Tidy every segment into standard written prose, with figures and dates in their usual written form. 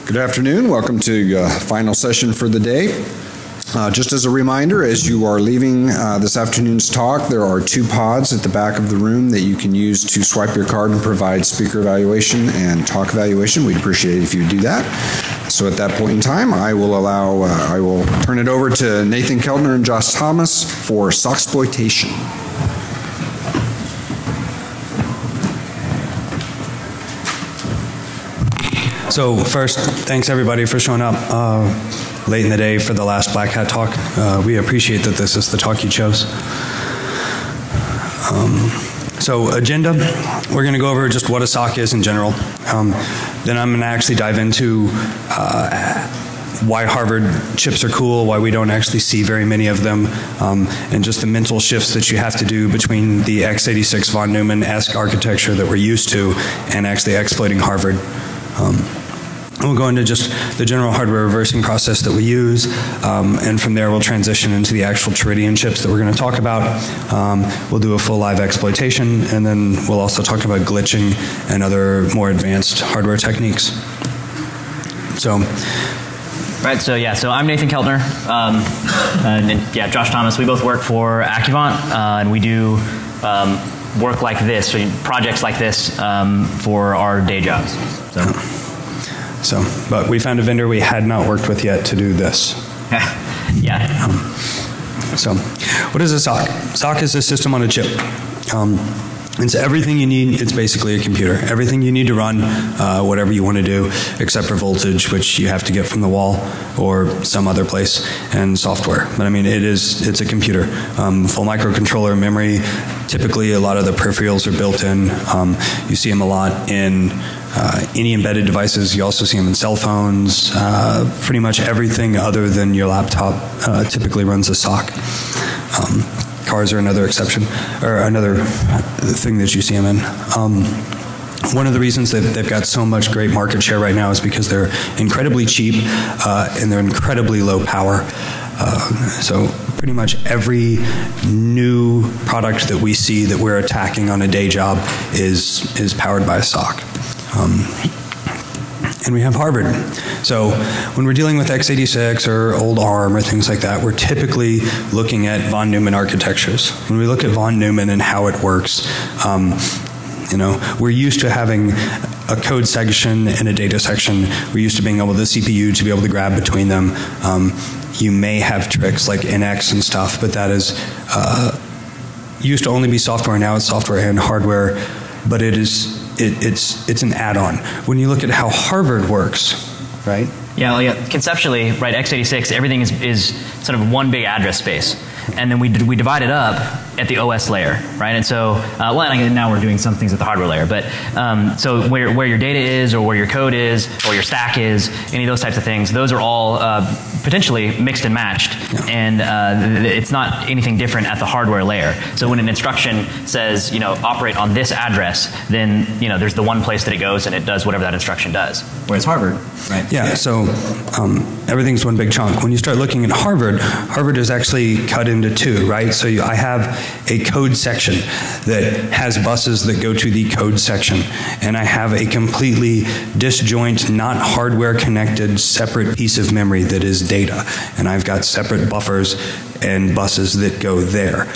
Good afternoon. Welcome to final session for the day. Just as a reminder, as you are leaving this afternoon's talk, there are 2 pods at the back of the room that you can use to swipe your card and provide speaker evaluation and talk evaluation. We'd appreciate it if you would do that. So at that point in time, I will turn it over to Nathan Keltner and Josh Thomas for Exploitation. So first, thanks everybody for showing up late in the day for the last Black Hat talk. We appreciate that this is the talk you chose. So agenda, we're going to go over just what a SoC is in general. Then I'm going to actually dive into why Harvard chips are cool, why we don't actually see very many of them, and just the mental shifts that you have to do between the x86 von Neumann-esque architecture that we're used to and actually exploiting Harvard. We'll go into just the general hardware reversing process that we use, and from there we'll transition into the actual Teridian chips that we're going to talk about. We'll do a full live exploitation, and then we'll also talk about glitching and other more advanced hardware techniques. So I'm Nathan Keltner, and Josh Thomas. We both work for Accuvant, and we do work like this, projects like this for our day jobs. But we found a vendor we had not worked with yet to do this. Yeah. So what is a SoC? SoC is a system on a chip. It's everything you need. It's basically a computer. Everything you need to run whatever you want to do, except for voltage, which you have to get from the wall or some other place, and software. But I mean, it's a computer. Full microcontroller, memory. Typically, a lot of the peripherals are built in. You see them a lot in any embedded devices. You also see them in cell phones. Pretty much everything other than your laptop typically runs a SoC. Cars are another exception, or another thing that you see them in. One of the reasons that they've got so much great market share right now is because they're incredibly cheap and they're incredibly low power. So pretty much every new product that we see that we're attacking on a day job is powered by a SoC. And we have Harvard. So when we're dealing with x86 or old ARM or things like that, we're typically looking at von Neumann architectures. When we look at von Neumann and how it works, we're used to having a code section and a data section. We're used to being able, the CPU to be able to grab between them. You may have tricks like NX and stuff, but that is used to only be software. Now it's software and hardware, but it's an add-on. When you look at how Harvard works, right? Yeah, conceptually, right, x86, everything is sort of one big address space. And then we divide it up at the OS layer, right? And so, and now we're doing some things at the hardware layer, but so where your data is, or where your code is, or your stack is, any of those types of things, those are all potentially mixed and matched, and it's not anything different at the hardware layer. So when an instruction says, operate on this address, then there's the one place that it goes and it does whatever that instruction does. Whereas Harvard, right? Yeah. So everything's one big chunk. When you start looking at Harvard, Harvard is actually cut into 2, right? So I have a code section that has buses that go to the code section, and I have a completely disjoint, not hardware connected, separate piece of memory that is data, and I've got separate buffers and buses that go there.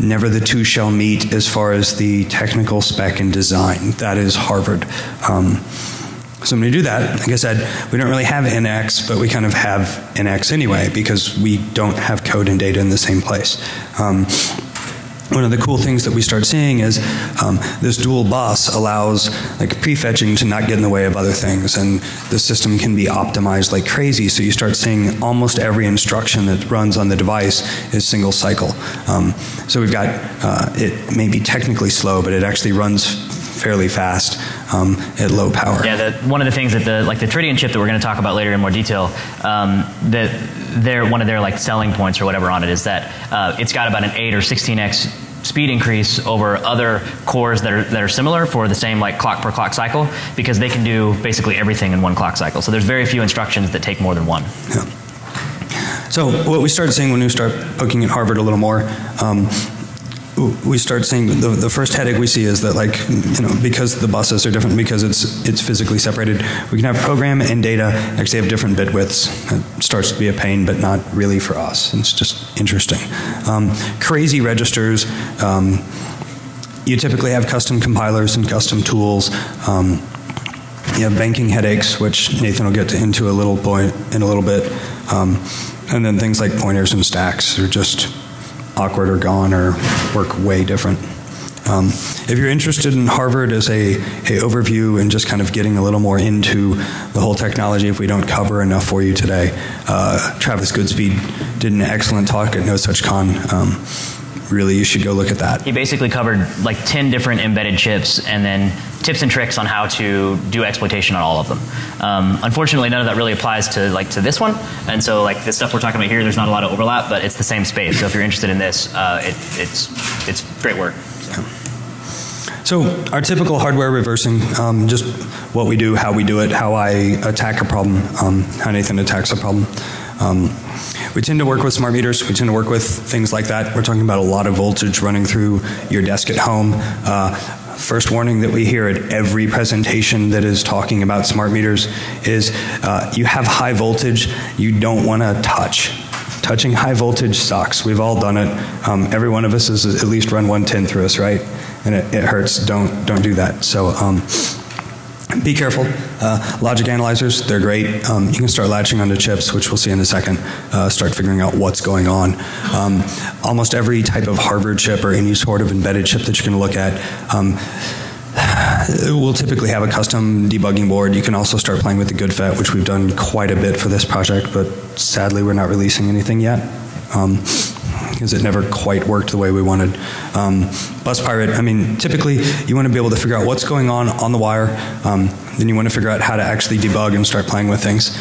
Never the 2 shall meet as far as the technical spec and design. That is Harvard. So when we do that, like I said, we don't really have NX, but we kind of have NX anyway because we don't have code and data in the same place. One of the cool things that we start seeing is this dual bus allows prefetching to not get in the way of other things, and the system can be optimized like crazy. So you start seeing almost every instruction that runs on the device is single cycle. So we've got it may be technically slow, but it actually runs fairly fast at low power. Yeah, one of the things that the Teridian chip that we're going to talk about later in more detail, one of their selling points or whatever on it is that it's got about an 8 or 16x speed increase over other cores that are similar for the same clock per clock cycle, because they can do basically everything in one clock cycle. So there's very few instructions that take more than one. Yeah. So what we started seeing when we start looking at Harvard a little more, we start seeing the first headache we see is that, like, because the buses are different, because it's physically separated, we can have program and data actually have different bit widths. It starts to be a pain, but not really for us. It's just interesting. Crazy registers. You typically have custom compilers and custom tools. You have banking headaches, which Nathan will get into in a little bit. And then things like pointers and stacks are just awkward or gone or work way different. If you're interested in Harvard as a overview and just kind of getting a little more into the whole technology, if we don't cover enough for you today, Travis Goodspeed did an excellent talk at NoSuchCon. Really, you should go look at that. He basically covered like 10 different embedded chips and then tips and tricks on how to do exploitation on all of them. Unfortunately, none of that really applies to this one. And so like the stuff we're talking about here, there's not a lot of overlap, but it's the same space. So if you're interested in this, it's great work. Yeah. So our typical hardware reversing, just what we do, how we do it, how I attack a problem, how Nathan attacks a problem. We tend to work with smart meters. We tend to work with things like that. We're talking about a lot of voltage running through your desk at home. First warning that we hear at every presentation that is talking about smart meters is you have high voltage you don't want to touch. Touching high voltage sucks. We've all done it. Every one of us has at least run 110 through us, right? And it hurts. Don't do that. So be careful. Logic analyzers, they're great. You can start latching onto chips, which we'll see in a second. Start figuring out what's going on. Almost every type of Harvard chip or any sort of embedded chip that you're going to look at will typically have a custom debugging board. You can also start playing with the GoodFET, which we've done quite a bit for this project, but sadly we're not releasing anything yet. Because it never quite worked the way we wanted. Bus Pirate, I mean, typically you want to be able to figure out what's going on the wire, then you want to figure out how to actually debug and start playing with things.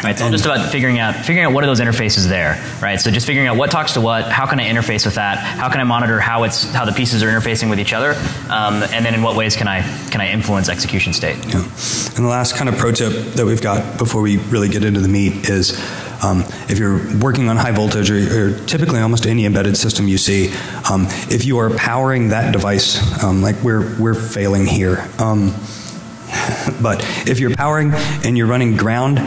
Right, it's all just about figuring out what are those interfaces there, right? So just figuring out what talks to what, how can I interface with that, how can I monitor how the pieces are interfacing with each other, and then in what ways can I influence execution state. Yeah. And the last kind of pro tip that we've got before we really get into the meat is if you're working on high voltage or typically almost any embedded system you see, if you are powering that device, like we're failing here, but if you're powering and you're running ground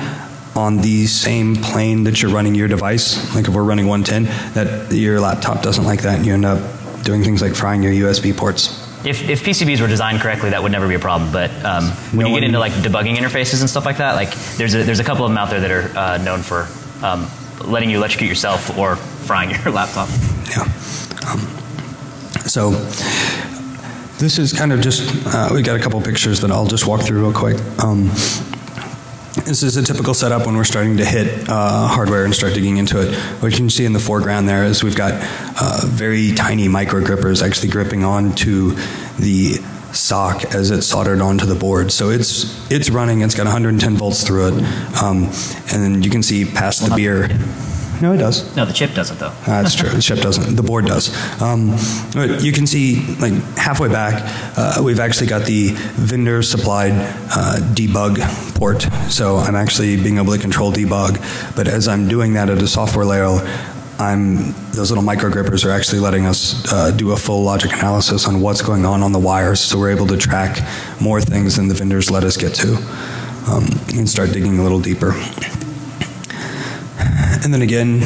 on the same plane that you're running your device, like if we're running 110, that your laptop doesn't like that and you end up doing things like frying your USB ports. If PCBs were designed correctly, that would never be a problem. But when you get into like debugging interfaces and stuff like that, like there's a couple of them out there that are known for letting you electrocute yourself or frying your laptop. Yeah. So this is kind of just we got a couple pictures that I'll just walk through real quick. This is a typical setup when we're starting to hit hardware and start digging into it. What you can see in the foreground there is we've got very tiny micro grippers actually gripping onto the SoC as it's soldered onto the board. So it's running, it's got 110 volts through it, and then you can see past the beer. No, it does. No, the chip doesn't though. That's true. The chip doesn't. The board does. But you can see, like halfway back, we've actually got the vendor supplied debug port. So I'm actually being able to control debug. But as I'm doing that at a software layer, those little micro grippers are actually letting us do a full logic analysis on what's going on the wires. So we're able to track more things than the vendors let us get to, and start digging a little deeper. And then again,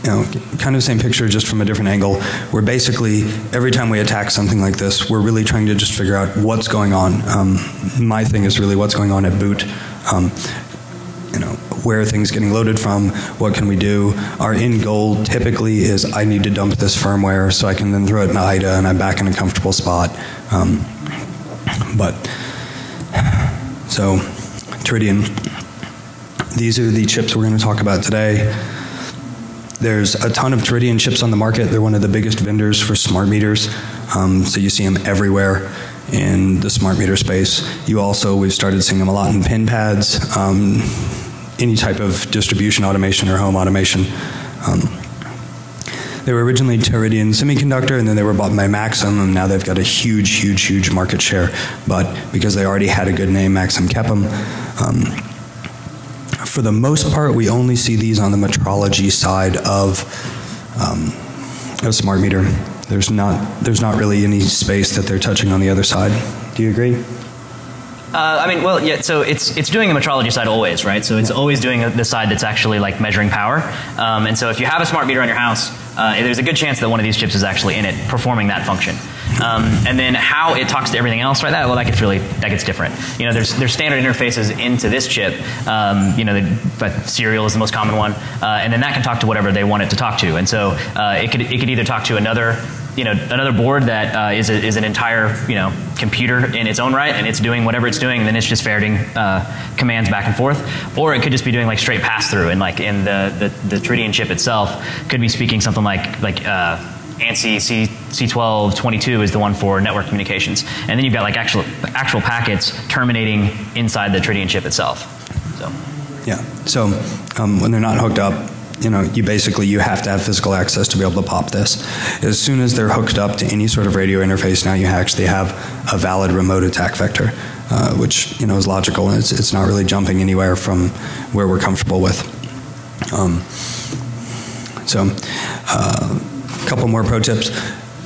kind of the same picture, just from a different angle, where basically every time we attack something like this, we're really trying to just figure out what's going on. My thing is really what's going on at boot. Where are things getting loaded from? What can we do? Our end goal typically is I need to dump this firmware so I can then throw it in IDA and I'm back in a comfortable spot. So Teridian. These are the chips we're going to talk about today. There's a ton of Teridian chips on the market. They're one of the biggest vendors for smart meters. So you see them everywhere in the smart meter space. We've started seeing them a lot in pin pads, any type of distribution automation or home automation. They were originally Teridian Semiconductor, and then they were bought by Maxim, and now they've got a huge market share. But because they already had a good name, Maxim kept them. For the most part, we only see these on the metrology side of a smart meter. There's not really any space that they're touching on the other side. Do you agree? I mean, well, yeah. So it's doing the metrology side always, right? So it's always doing the side that's actually like measuring power. And so if you have a smart meter on your house, there's a good chance that one of these chips is actually in it performing that function. And then how it talks to everything else, right? That gets different. You know, there's standard interfaces into this chip. You know, but serial is the most common one, and then that can talk to whatever they want it to talk to. And so it could either talk to another board that is an entire, computer in its own right, and it's doing whatever it's doing, and then it's just ferreting commands back and forth. Or it could just be doing like straight pass through, and like in the Teridian chip itself, could be speaking something like ANSI C1222 is the one for network communications, and then you've got like actual packets terminating inside the Teridian chip itself. So yeah. So when they're not hooked up, you have to have physical access to be able to pop this. As soon as they're hooked up to any sort of radio interface, now you actually have a valid remote attack vector, which is logical, and it's not really jumping anywhere from where we're comfortable with. A couple more pro tips.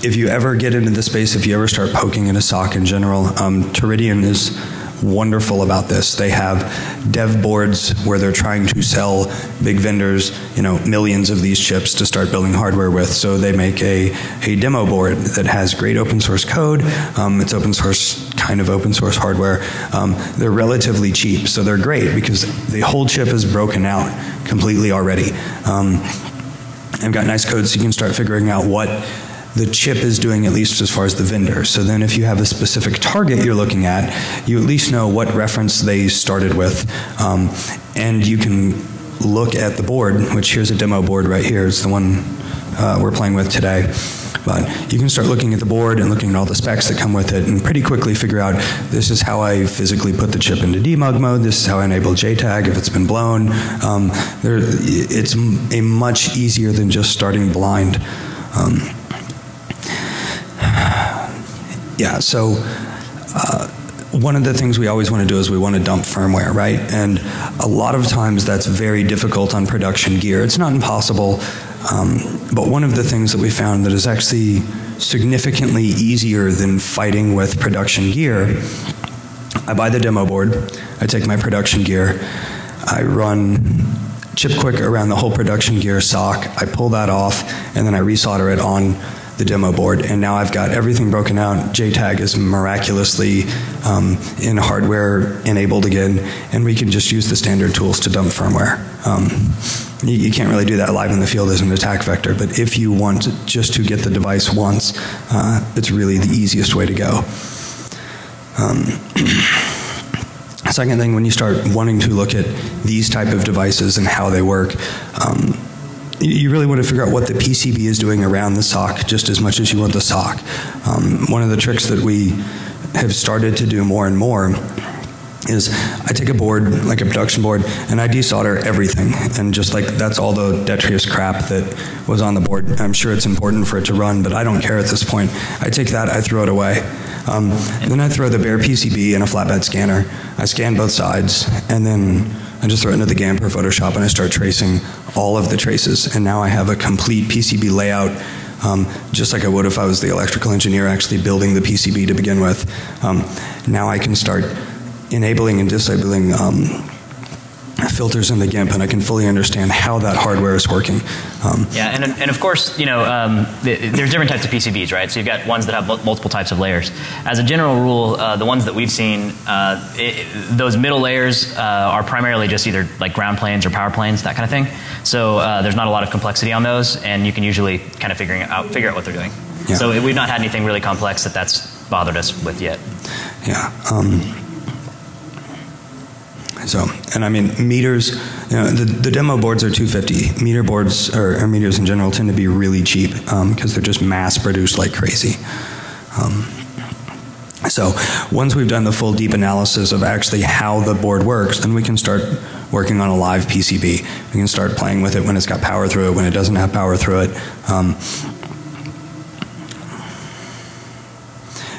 If you ever get into the space, if you ever start poking at a SoC in general, Teridian is wonderful about this. They have dev boards where they're trying to sell big vendors, millions of these chips to start building hardware with. So they make a demo board that has great open source code. It's open source, kind of open source hardware. They're relatively cheap, so they're great because the whole chip is broken out completely already. I've got nice code so you can start figuring out what the chip is doing, at least as far as the vendor. So then if you have a specific target you're looking at, you at least know what reference they started with. And you can look at the board, which here's a demo board right here. It's the one we're playing with today. But you can start looking at the board and looking at all the specs that come with it and pretty quickly figure out, this is how I physically put the chip into debug mode, this is how I enable JTAG if it's been blown. It's a much easier than just starting blind. Yeah, so one of the things we always want to do is we want to dump firmware, right? And a lot of times that's very difficult on production gear. It's not impossible, but one of the things that we found that is actually significantly easier than fighting with production gear, I buy the demo board, I take my production gear, I run chip quick around the whole production gear SoC, I pull that off, and then I resolder it on the demo board, and now I've got everything broken out. JTAG is miraculously in hardware enabled again, and we can just use the standard tools to dump firmware. You can't really do that live in the field as an attack vector, but if you want just to get the device once, it's really the easiest way to go. Second thing, when you start wanting to look at these type of devices and how they work, you really want to figure out what the PCB is doing around the SoC just as much as you want the SoC. One of the tricks that we have started to do more and more is I take a board, like a production board, and I desolder everything. And just like that's all the detritus crap that was on the board. I'm sure it's important for it to run, but I don't care at this point. I take that, I throw it away. Then I throw the bare PCB in a flatbed scanner. I scan both sides, and then I just throw it into the GAN per Photoshop and I start tracing all of the traces. And now I have a complete PCB layout, just like I would if I was the electrical engineer actually building the PCB to begin with. Now I can start enabling and disabling filters in the GIMP, and I can fully understand how that hardware is working. Yeah, and of course, there's different types of PCBs, right? So you've got ones that have multiple types of layers. As a general rule, the ones that we've seen, those middle layers are primarily just either like ground planes or power planes, that kind of thing. So there's not a lot of complexity on those, and you can usually kind of figure out what they're doing. Yeah. So we've not had anything really complex that's bothered us with yet. Yeah. And I mean, meters, the demo boards are $250. Meter boards, or meters in general, tend to be really cheap because they're just mass produced like crazy. So once we've done the full deep analysis of actually how the board works, then we can start working on a live PCB. We can start playing with it when it's got power through it, when it doesn't have power through it.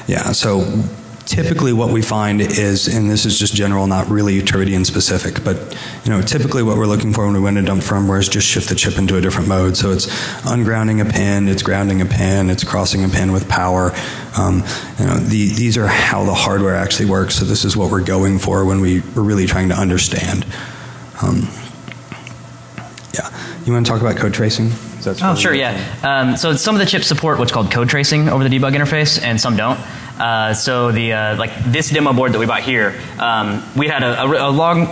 Yeah, so typically what we find is, and this is just general, not really Teridian specific, but typically what we're looking for when we want to dump firmware is just shift the chip into a different mode. So it's ungrounding a pin, it's grounding a pin, it's crossing a pin with power. These are how the hardware actually works. So this is what we're going for when we're really trying to understand. Yeah, you want to talk about code tracing? Oh, sure, yeah. So some of the chips support what's called code tracing over the debug interface, and some don't. So like this demo board that we bought here, we had a long,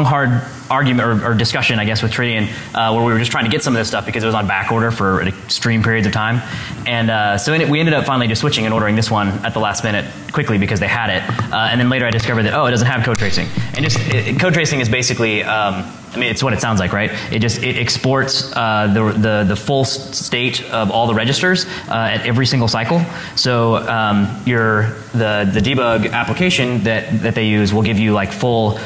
hard argument or discussion, I guess, with Teridian, where we were just trying to get some of this stuff because it was on back order for extreme periods of time. And so we ended up finally just switching and ordering this one at the last minute quickly because they had it. And then later I discovered that, it doesn't have code tracing. And code tracing is basically, it's what it sounds like, right? It exports the full state of all the registers at every single cycle. So the debug application that they use will give you like full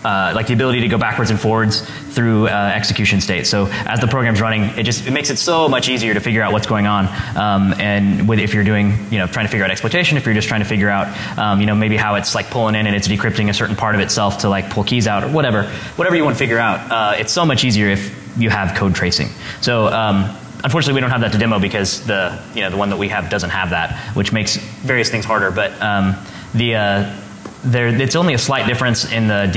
like the ability to go backwards and forwards through execution state. So as the program's running, it makes it so much easier to figure out what's going on. And if you're doing, trying to figure out exploitation, if you're just trying to figure out, maybe how it's like pulling in and it's decrypting a certain part of itself to like pull keys out or whatever you want to figure out, it's so much easier if you have code tracing. So unfortunately, we don't have that to demo because the one that we have doesn't have that, which makes various things harder. But it's only a slight difference in the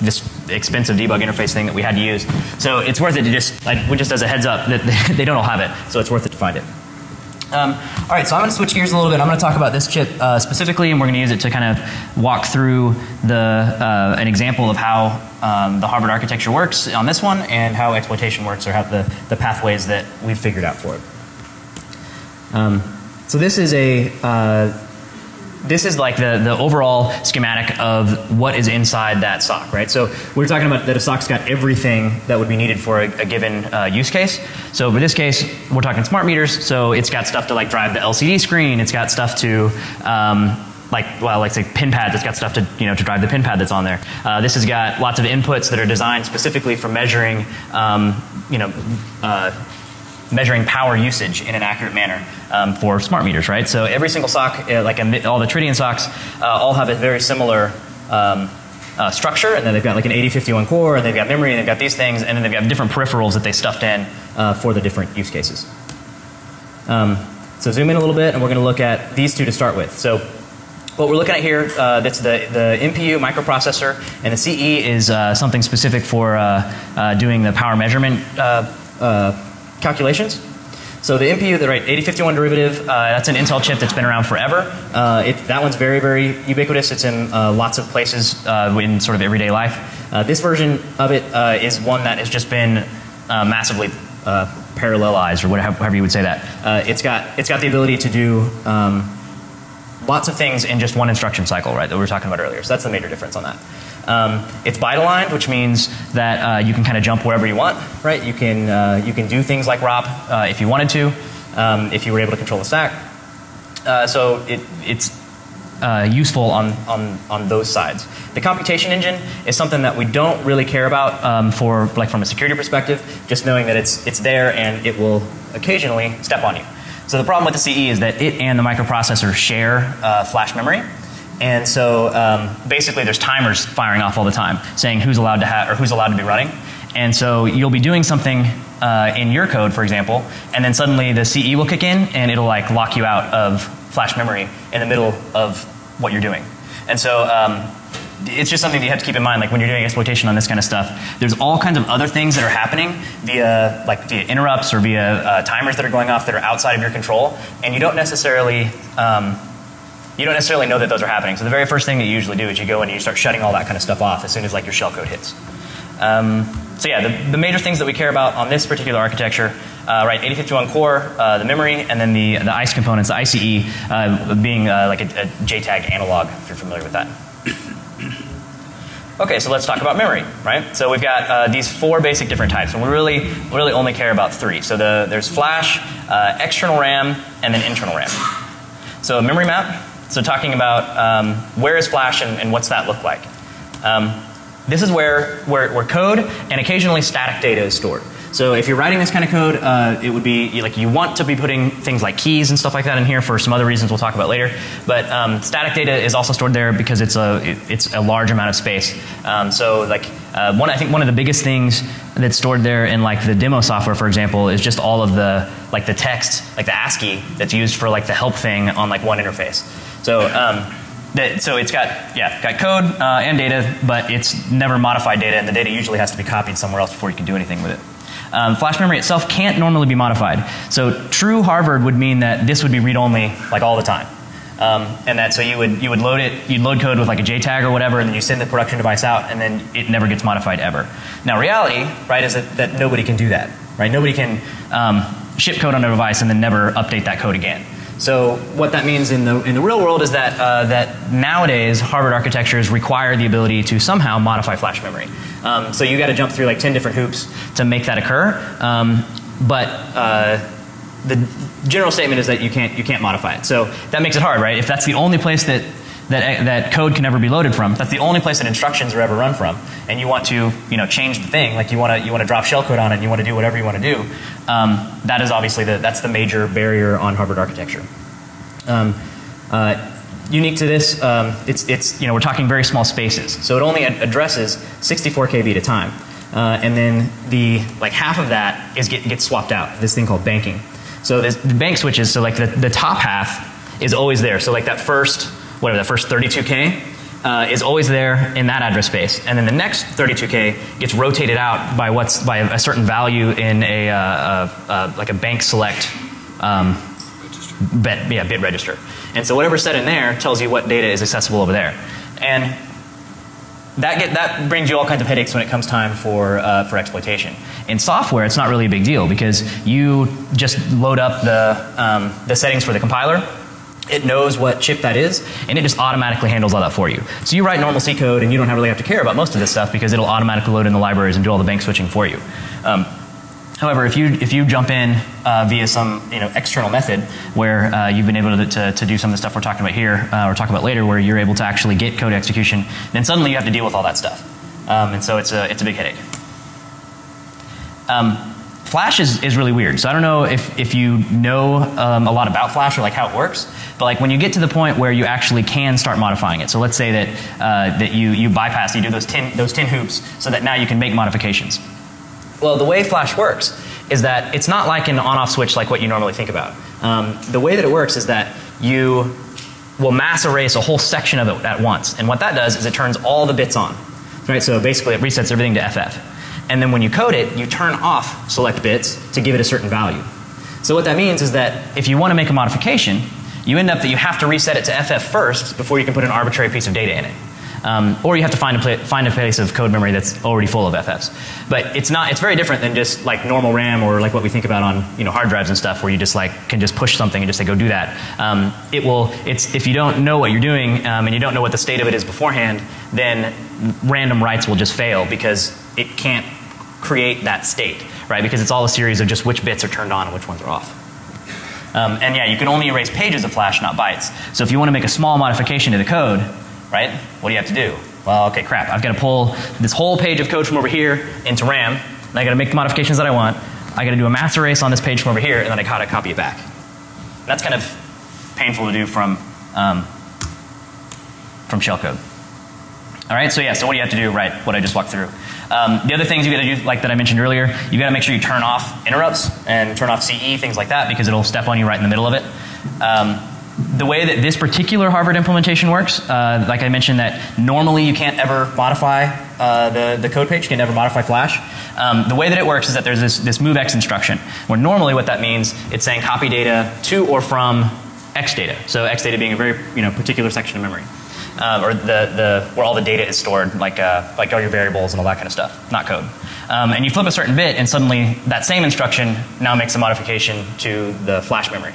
this expensive debug interface thing that we had to use. So it's worth it to just as a heads up that they don't all have it. So it's worth it to find it. All right, so I'm going to switch gears a little bit. I'm going to talk about this chip specifically, and we're going to use it to kind of walk through an example of how the Harvard architecture works on this one and how exploitation works, or how the pathways that we've figured out for it. So this is this is like the overall schematic of what is inside that SoC, right? So we're talking about that a SoC's got everything that would be needed for a given use case. So for this case, we're talking smart meters. So it's got stuff to like drive the LCD screen. It's got stuff to like say pin pads. It's got stuff to to drive the pin pad that's on there. This has got lots of inputs that are designed specifically for measuring measuring power usage in an accurate manner for smart meters, right? So every single SoC, all the Teridian SoCs, all have a very similar structure, and then they've got like an 8051 core, and they've got memory, and they've got these things, and then they've got different peripherals that they stuffed in for the different use cases. So zoom in a little bit, and we're going to look at these two to start with. So what we're looking at here, that's the MPU microprocessor, and the CE is something specific for doing the power measurement calculations. So the MPU, the 8051 derivative, that's an Intel chip that's been around forever. That one's very, very ubiquitous. It's in lots of places in sort of everyday life. This version of it is one that has just been massively parallelized, or however you would say that. It's got the ability to do lots of things in just one instruction cycle, right, that we were talking about earlier. So that's the major difference on that. It's byte aligned, which means that you can kind of jump wherever you want, right? You can do things like ROP if you wanted to, if you were able to control the stack. So it's useful on those sides. The computation engine is something that we don't really care about from a security perspective, just knowing that it's there and it will occasionally step on you. So the problem with the CE is that it and the microprocessor share flash memory. And so basically there's timers firing off all the time saying who's allowed to have or who's allowed to be running. And so you'll be doing something in your code, for example, and then suddenly the CE will kick in and it'll like lock you out of flash memory in the middle of what you're doing. And so it's just something that you have to keep in mind, like when you're doing exploitation on this kind of stuff. There's all kinds of other things that are happening via interrupts or via timers that are going off that are outside of your control, and you don't necessarily know that those are happening. So the very first thing that you usually do is you go and you start shutting all that kind of stuff off as soon as like your shellcode hits. So yeah, the major things that we care about on this particular architecture, 8051 core, the memory, and then the ICE components, the ICE being like a JTAG analog, if you're familiar with that. Okay, so let's talk about memory, right? So we've got these four basic different types, and we really only care about three. So there's flash, external RAM, and then internal RAM. So a memory map. So talking about where is flash and what's that look like. This is where code and occasionally static data is stored. So if you're writing this kind of code, it would be like you want to be putting things like keys and stuff like that in here for some other reasons we'll talk about later. But static data is also stored there because it's a large amount of space. So like I think one of the biggest things that's stored there in like the demo software, for example, is just all of the like the text, like the ASCII that's used for like the help thing on like one interface. So so it's got code and data, but it's never modified data, and the data usually has to be copied somewhere else before you can do anything with it. Flash memory itself can't normally be modified. So true Harvard would mean that this would be read-only like all the time. And that so you'd load code with like a JTAG or whatever, and then you send the production device out, and then it never gets modified ever. Now reality, right, is that nobody can do that, right? Nobody can ship code on a device and then never update that code again. So what that means in the real world is that that nowadays Harvard architectures require the ability to somehow modify flash memory. So you got to jump through like 10 different hoops to make that occur. But the general statement is that you can't modify it. So that makes it hard, right? If that's the only place that code can ever be loaded from, if that's the only place that instructions are ever run from, and you want to change the thing, like you want to drop shellcode on it, and you want to do whatever you want to do, that is obviously that's the major barrier on Harvard architecture. Unique to this, it's we're talking very small spaces, so it only addresses 64 KB at a time, and then like half of that gets swapped out. This thing called banking. So the bank switches. So like the top half is always there. So like that first 32K is always there in that address space, and then the next 32K gets rotated out by a certain value in like a bank select bit register. And so whatever's set in there tells you what data is accessible over there, and that brings you all kinds of headaches when it comes time for exploitation. In software, it's not really a big deal because you just load up the settings for the compiler. It knows what chip that is, and it just automatically handles all that for you. So you write normal C code, and you don't really have to care about most of this stuff because it'll automatically load in the libraries and do all the bank switching for you. However, if you jump in via some external method where you've been able to do some of the stuff we're talking about here, or talk about later, where you're able to actually get code execution, then suddenly you have to deal with all that stuff, and so it's a big headache. Flash is really weird. So I don't know if you know a lot about Flash or like how it works, but like when you get to the point where you actually can start modifying it. So let's say that you bypass, you do those 10 hoops so that now you can make modifications. Well, the way Flash works is that it's not like an on-off switch like what you normally think about. The way that it works is that you will mass erase a whole section of it at once, and what that does is it turns all the bits on, right? So basically it resets everything to FF. And then when you code it, you turn off select bits to give it a certain value. So what that means is that if you want to make a modification, you end up that you have to reset it to FF first before you can put an arbitrary piece of data in it. Or you have to find a place of code memory that's already full of FFs. But it's very different than just like normal RAM or like what we think about on hard drives and stuff, where you just like can just push something and just say go do that. If you don't know what you're doing and you don't know what the state of it is beforehand, then random writes will just fail because it can't create that state, right? Because it's all a series of just which bits are turned on and which ones are off. And yeah, you can only erase pages of Flash, not bytes. So if you want to make a small modification to the code, right, what do you have to do? Well, okay, crap, I've got to pull this whole page of code from over here into RAM, and I got to make the modifications that I want. I got to do a mass erase on this page from over here, and then I got to copy it back. And that's kind of painful to do from shellcode. All right, so yeah, so what do you have to do? Right, what I just walked through. The other things you got to do, like that I mentioned earlier, you got to make sure you turn off interrupts and turn off CE, things like that, because it'll step on you right in the middle of it. The way that this particular Harvard implementation works, like I mentioned, that normally you can't ever modify the code page, you can never modify Flash. The way that it works is that there's this movex instruction, where normally what that means, it's saying copy data to or from X data. So X data being a very particular section of memory. Or where all the data is stored, like all your variables and all that kind of stuff, not code. And you flip a certain bit, and suddenly that same instruction now makes a modification to the flash memory.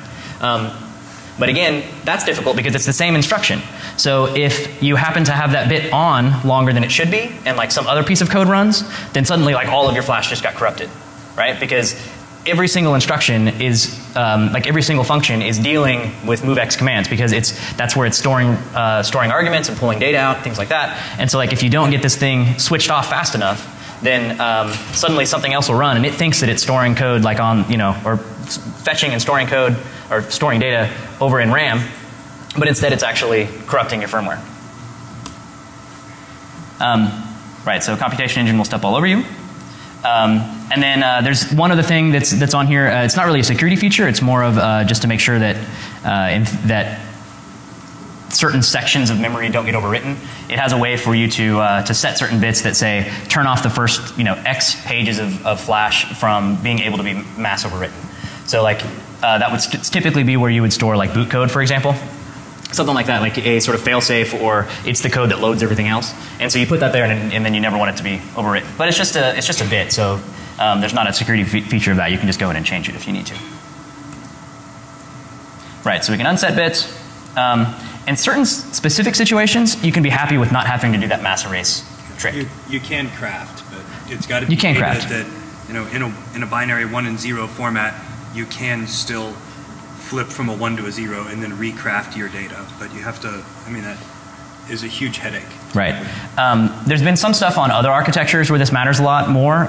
But again, that's difficult because it's the same instruction. So if you happen to have that bit on longer than it should be, and like some other piece of code runs, then suddenly like all of your flash just got corrupted, right? Because every single instruction is, like every single function is dealing with movex commands, because that's where it's storing arguments and pulling data out, things like that. And so like if you don't get this thing switched off fast enough, then suddenly something else will run, and it thinks that it's storing code like on, or fetching and storing code or storing data over in RAM, but instead it's actually corrupting your firmware. Right, so computation engine will step all over you. And then there's one other thing that's on here. It's not really a security feature. It's more of just to make sure that that certain sections of memory don't get overwritten. It has a way for you to set certain bits that say turn off the first X pages of flash from being able to be mass overwritten. So like that would typically be where you would store like boot code, for example. Something like that, like a sort of failsafe, or it's the code that loads everything else. And so you put that there, and then you never want it to be overwritten. But it's just a bit, so there's not a security feature of that. You can just go in and change it if you need to. Right, so we can unset bits. In certain specific situations, you can be happy with not having to do that mass erase trick. You can craft, but it's got to be you can craft. That in a binary 1 and 0 format, you can still flip from a 1 to a 0 and then recraft your data. But you have to, that is a huge headache. Right. There's been some stuff on other architectures where this matters a lot more.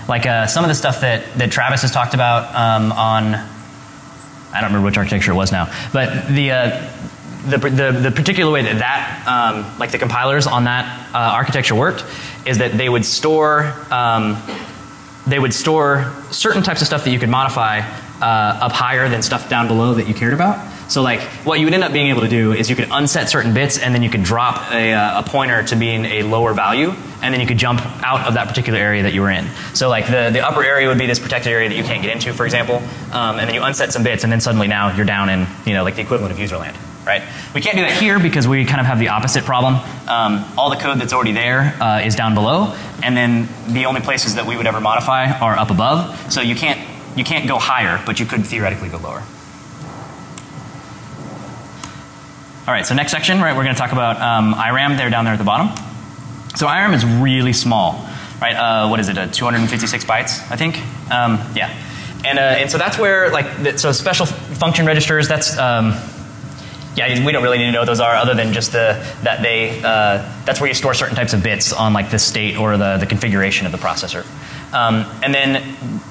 Like some of the stuff that Travis has talked about on, I don't remember which architecture it was now, but the particular way that like the compilers on that architecture worked is that they would store certain types of stuff that you could modify up higher than stuff down below that you cared about. So like what you would end up being able to do is you could unset certain bits, and then you could drop a pointer to being a lower value, and then you could jump out of that particular area that you were in. So like the upper area would be this protected area that you can't get into, for example, and then you unset some bits, and then suddenly now you're down in like the equivalent of userland. Right? We can't do that here because we kind of have the opposite problem. All the code that's already there is down below, and then the only places that we would ever modify are up above. So you can't go higher, but you could theoretically go lower. All right, so next section, right, we're going to talk about IRAM. They're down there at the bottom. So IRAM is really small, right? What is it? 256 bytes, I think. Yeah, and so that's where so special function registers. That's yeah, we don't really need to know what those are, other than just that's where you store certain types of bits on like the state or the configuration of the processor. And then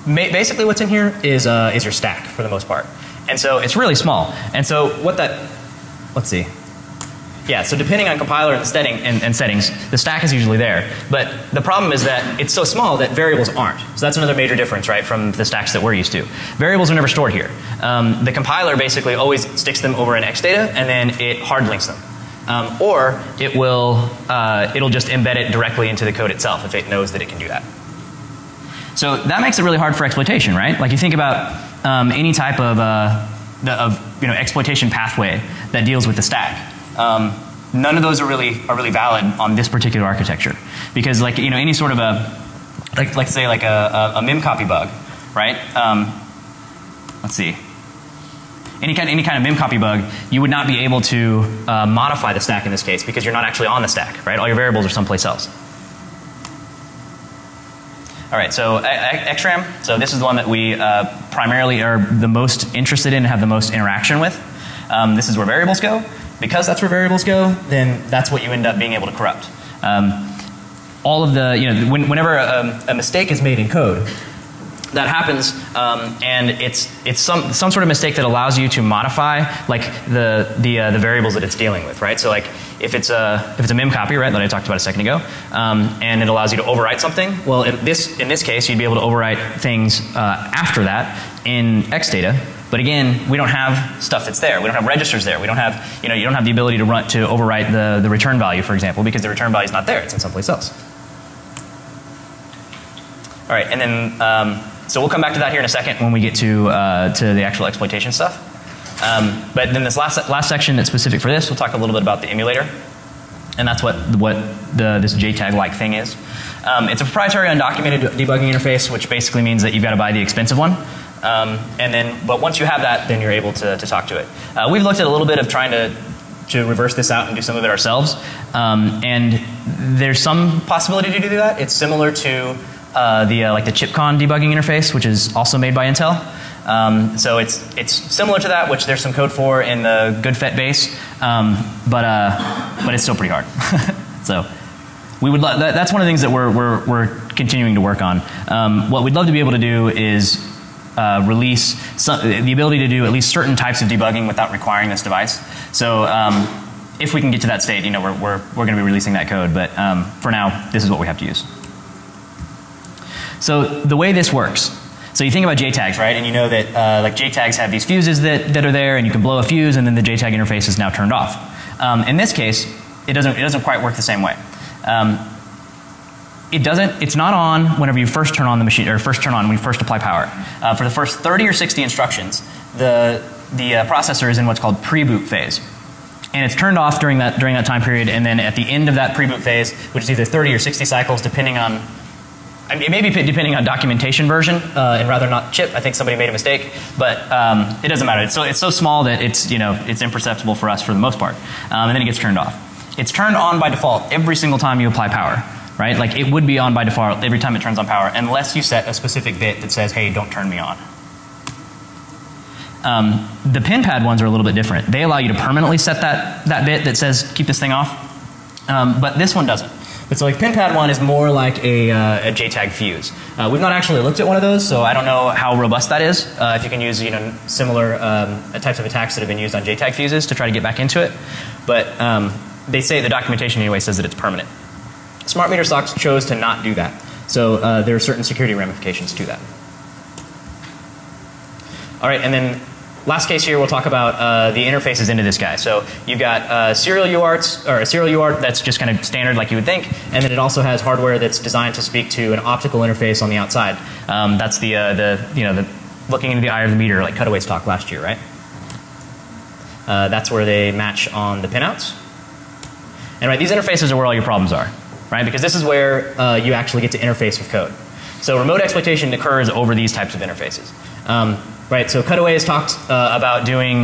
basically what's in here is your stack for the most part. And so it's really small. And so what let's see. Yeah, so depending on compiler and settings, the stack is usually there. But the problem is that it's so small that variables aren't. So that's another major difference, right, from the stacks that we're used to. Variables are never stored here. The compiler basically always sticks them over in Xdata, and then it hard links them. Or it'll just embed it directly into the code itself if it knows that it can do that. So that makes it really hard for exploitation, right? Like you think about any type of exploitation pathway that deals with the stack. None of those are really valid on this particular architecture, because like any sort of let's say like a memcopy bug, right? Let's see. Any kind of memcopy bug, you would not be able to modify the stack in this case because you're not actually on the stack, right? All your variables are someplace else. All right, so XRAM. So this is the one that we primarily are the most interested in and have the most interaction with. This is where variables go. Because that's where variables go, then that's what you end up being able to corrupt. All of the, whenever a mistake is made in code, that happens, and it's some sort of mistake that allows you to modify like the variables that it's dealing with, right? So like if it's a memcopy, right, that I talked about a second ago, and it allows you to overwrite something. Well, in this case, you'd be able to overwrite things after that in Xdata. But again, we don't have stuff that's there. We don't have registers there. We don't have, you don't have the ability to overwrite the return value, for example, because the return value is not there. It's in someplace else. All right, and then so we'll come back to that here in a second when we get to the actual exploitation stuff. But then this last section that's specific for this, we'll talk a little bit about the emulator, and that's what this JTAG-like thing is. It's a proprietary undocumented debugging interface, which basically means that you've got to buy the expensive one. But once you have that, then you're able to talk to it. We've looked at a little bit of trying to reverse this out and do some of it ourselves, and there's some possibility to do that. It's similar to like the ChipCon debugging interface, which is also made by Intel. So it's similar to that, which there's some code for in the GoodFet base, but it's still pretty hard. So that's one of the things that we're continuing to work on. What we'd love to be able to do is release the ability to do at least certain types of debugging without requiring this device. So if we can get to that state, we're going to be releasing that code. But for now, this is what we have to use. So the way this works. So you think about JTAGs, right? And you know that like JTAGs have these fuses that are there, and you can blow a fuse, and then the JTAG interface is now turned off. In this case, it doesn't quite work the same way. It's not on whenever you first turn on the machine, or when you first apply power. For the first 30 or 60 instructions, the processor is in what's called pre-boot phase. And it's turned off during that time period, and then at the end of that pre-boot phase, which is either 30 or 60 cycles depending on, it may be depending on documentation version, and rather not chip. I think somebody made a mistake, but it doesn't matter. It's so small that it's imperceptible for us for the most part. And then it gets turned off. It's turned on by default every single time you apply power, right? Like it would be on by default every time it turns on power, unless you set a specific bit that says, hey, don't turn me on. The pin pad ones are a little bit different. They allow you to permanently set that bit that says keep this thing off, but this one doesn't. But so like pin pad one is more like a JTAG fuse. We've not actually looked at one of those, so I don't know how robust that is. If you can use similar types of attacks that have been used on JTAG fuses to try to get back into it, but they say the documentation anyway says that it's permanent. Smart meter SoCs chose to not do that, so there are certain security ramifications to that. All right, and then last case here, we'll talk about the interfaces into this guy. So you've got serial UARTs, or a serial UART that's just kind of standard like you would think, and then it also has hardware that's designed to speak to an optical interface on the outside. That's the looking into the eye of the meter, like Cutaways talked last year, right? That's where they match on the pinouts. And right, these interfaces are where all your problems are, right? Because this is where you actually get to interface with code. So remote exploitation occurs over these types of interfaces. Right, so Cutaways talked about doing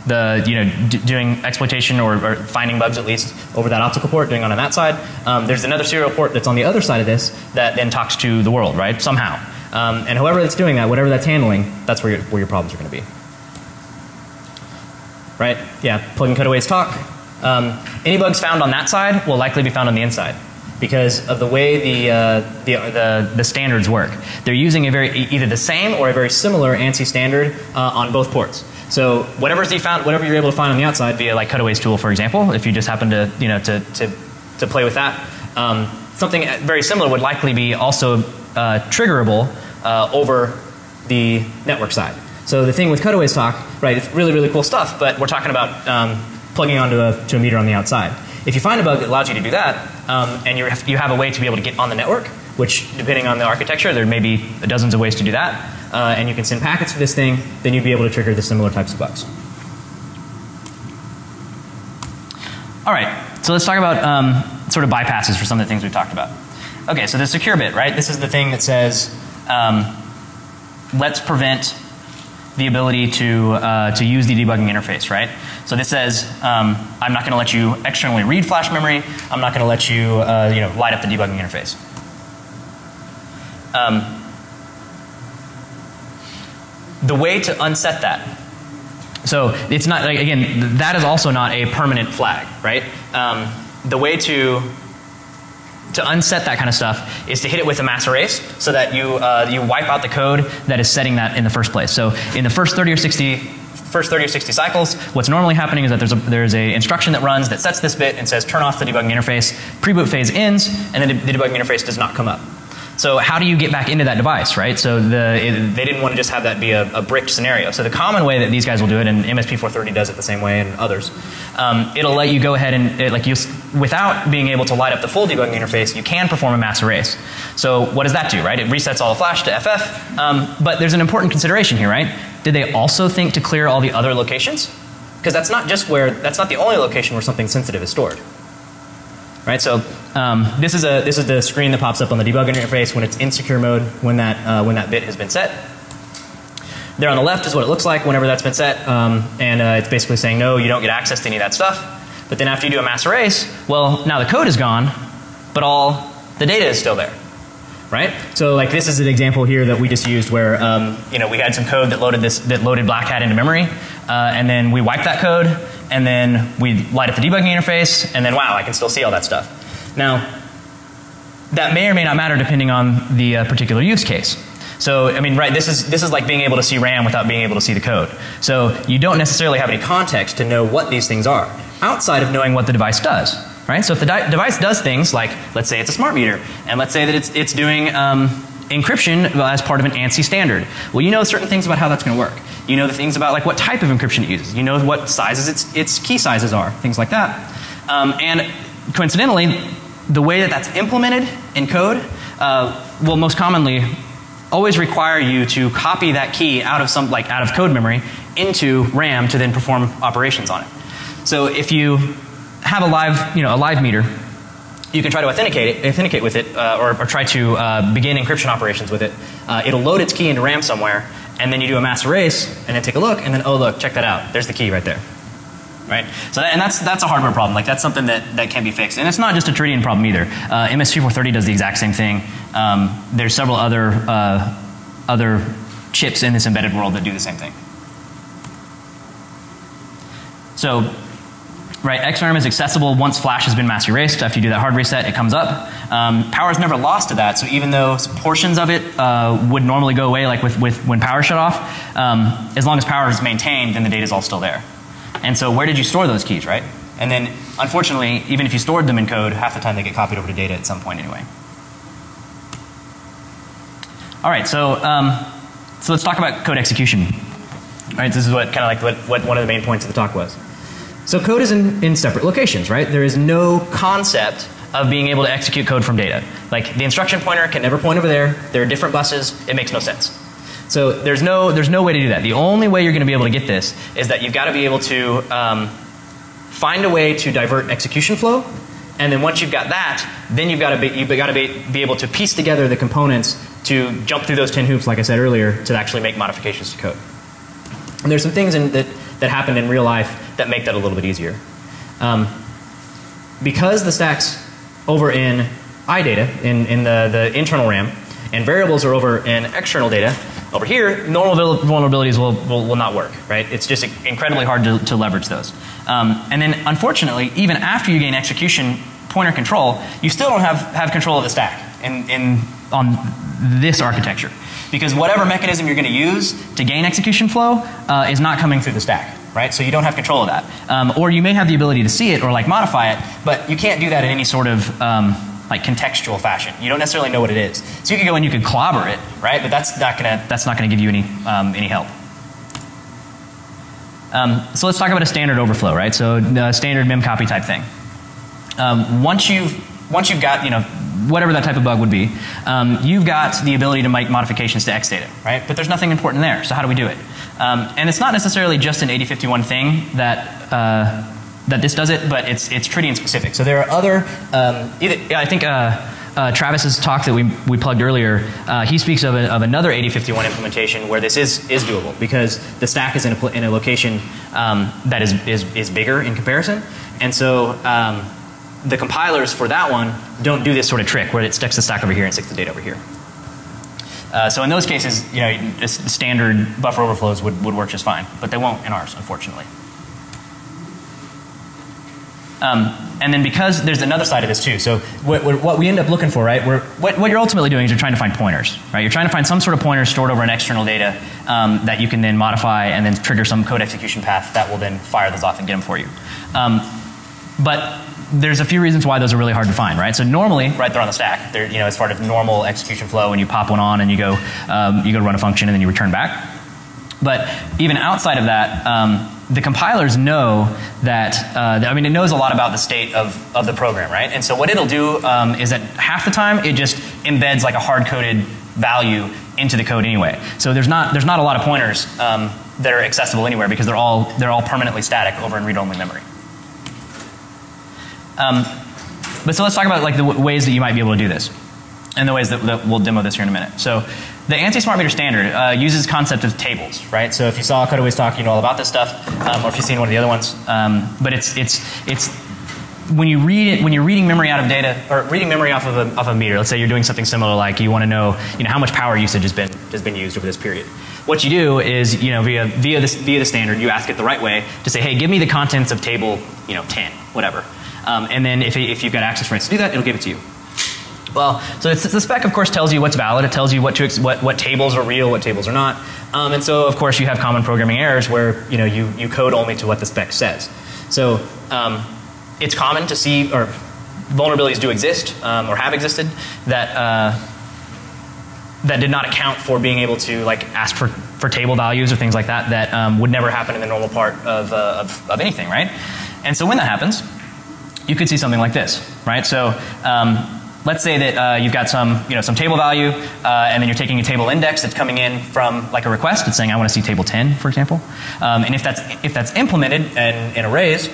doing exploitation or finding bugs at least over that optical port, doing on that side. There's another serial port that's on the other side of this that then talks to the world, right? Somehow, and whoever that's doing that, whatever that's handling, that's where your problems are going to be. Right? Yeah, plugin Cutaways talk. Any bugs found on that side will likely be found on the inside, because of the way the standards work. They're using either the same or a very similar ANSI standard on both ports. So whatever you're able to find on the outside via like Cutaways tool, for example, if you just happen to to play with that, something very similar would likely be also triggerable over the network side. So the thing with Cutaways talk, right? It's really, really cool stuff, but we're talking about plugging onto a meter on the outside. If you find a bug that allows you to do that, and you have a way to be able to get on the network, which depending on the architecture, there may be dozens of ways to do that, and you can send packets to this thing, then you'd be able to trigger the similar types of bugs. All right, so let's talk about sort of bypasses for some of the things we've talked about. Okay, so the secure bit, right? This is the thing that says, let's prevent the ability to use the debugging interface, right? So this says, I'm not going to let you externally read flash memory. I'm not going to let you, light up the debugging interface. The way to unset that. So it's not, like, again, that is also not a permanent flag, right? The way to unset that kind of stuff is to hit it with a mass erase, so that you wipe out the code that is setting that in the first place. So in the first 30 or 60 cycles, what's normally happening is that there's a instruction that runs that sets this bit and says turn off the debugging interface. Pre-boot phase ends, and then the debugging interface does not come up. So how do you get back into that device, right? So they didn't want to just have that be a bricked scenario. So the common way that these guys will do it, and MSP430 does it the same way, and others, it'll let you go ahead and without being able to light up the full debugging interface, you can perform a mass erase. So what does that do, right? It resets all the flash to FF, but there's an important consideration here, right? Did they also think to clear all the other locations? Because that's not the only location where something sensitive is stored. Right, so this is the screen that pops up on the debugging interface when it's in secure mode, when that bit has been set. There on the left is what it looks like whenever that's been set, and it's basically saying no, you don't get access to any of that stuff. But then after you do a mass erase, well, now the code is gone, but all the data is still there, right? So like this is an example here that we just used where we had some code that loaded Black Hat into memory, and then we wiped that code. And then we light up the debugging interface, and then wow, I can still see all that stuff. Now, that may or may not matter depending on the particular use case. So, I mean, right, this is like being able to see RAM without being able to see the code. So you don't necessarily have any context to know what these things are, outside of knowing what the device does, right? So if the device does things like, let's say it's a smart meter, and let's say that it's doing encryption as part of an ANSI standard. Well, you know certain things about how that's going to work. You know the things about like what type of encryption it uses. You know what sizes its key sizes are, things like that. And coincidentally, the way that that's implemented in code will most commonly always require you to copy that key out of code memory into RAM to then perform operations on it. So if you have a live meter, you can try to authenticate with it, or try to begin encryption operations with it. It'll load its key into RAM somewhere, and then you do a mass erase, and then take a look, and then, oh look, check that out. There's the key right there. Right? So that's a hardware problem. Like that's something that can be fixed. And it's not just a Teridian problem either. MS3430 does the exact same thing. There's several other chips in this embedded world that do the same thing. So, right, XRAM is accessible once flash has been mass erased. After you do that hard reset, it comes up. Power is never lost to that, so even though portions of it would normally go away, like when power shut off, as long as power is maintained, then the data is all still there. And so where did you store those keys, right? And then, unfortunately, even if you stored them in code, half the time they get copied over to data at some point anyway. All right, so let's talk about code execution. All right, this is what one of the main points of the talk was. So code is in separate locations, right? There is no concept of being able to execute code from data. Like the instruction pointer can never point over there. There are different buses. It makes no sense. So there's no way to do that. The only way you're going to be able to get this is that you've got to be able to find a way to divert execution flow, and then once you've got that, then you've got to be able to piece together the components to jump through those 10 hoops, like I said earlier, to actually make modifications to code. And there's some things that happen in real life that make that a little bit easier. Because the stack's over in iData, in the internal RAM, and variables are over in external data, over here, normal vulnerabilities will not work, right? It's just incredibly hard to leverage those. And then, unfortunately, even after you gain execution pointer control, you still don't have control of the stack on this architecture. Because whatever mechanism you're going to use to gain execution flow is not coming through the stack, right? So you don't have control of that. Or you may have the ability to see it or like modify it, but you can't do that in any sort of like contextual fashion. You don't necessarily know what it is. So you can go and you can clobber it, right? But that's not gonna give you any help. So let's talk about a standard overflow, right? So standard memcopy type thing. Once you've got whatever that type of bug would be, you've got the ability to make modifications to X data, right? But there's nothing important there. So how do we do it? And it's not necessarily just an 8051 thing that this does it, but it's Teridian specific. So there are other, I think Travis's talk that we plugged earlier, he speaks of another 8051 implementation where this is doable because the stack is in a location that is bigger in comparison, and so the compilers for that one don't do this sort of trick where it sticks the stack over here and sticks the data over here. So in those cases, standard buffer overflows would work just fine, but they won't in ours, unfortunately. And then because there's another side of this too, so what we end up looking for, right, what you're ultimately doing is you're trying to find pointers, right? You're trying to find some sort of pointer stored over an external data that you can then modify and then trigger some code execution path that will then fire those off and get them for you. But there's a few reasons why those are really hard to find, right? So normally, right, they're on the stack. They're, as part of normal execution flow, and you pop one on and you go run a function and then you return back. But even outside of that, the compilers know that, it knows a lot about the state of the program, right? And so what it'll do is that half the time it just embeds like a hard-coded value into the code anyway. So there's not a lot of pointers that are accessible anywhere because they're all permanently static over in read-only memory. But so let's talk about like the ways that you might be able to do this, and the ways that we'll demo this here in a minute. So the ANSI Smart Meter standard uses concept of tables, right? So if you saw Cutaways talk, you know all about this stuff, or if you've seen one of the other ones. But it's when you're reading memory out of data or reading memory off of a meter. Let's say you're doing something similar, like you want to know how much power usage has been used over this period. What you do is via the standard, you ask it the right way to say, hey, give me the contents of table 10, whatever. And then if you've got access rights to do that, it'll give it to you. Well, so the spec, of course, tells you what's valid. It tells you what tables are real, what tables are not. And so, of course, you have common programming errors where you code only to what the spec says. So it's common to see, or vulnerabilities do exist or have existed that that did not account for being able to ask for table values or things like that that would never happen in the normal part of anything, right? And so when that happens, you could see something like this, right? So let's say that you've got some table value, and then you're taking a table index that's coming in from a request. It's saying I want to see table 10, for example. And if that's implemented in arrays,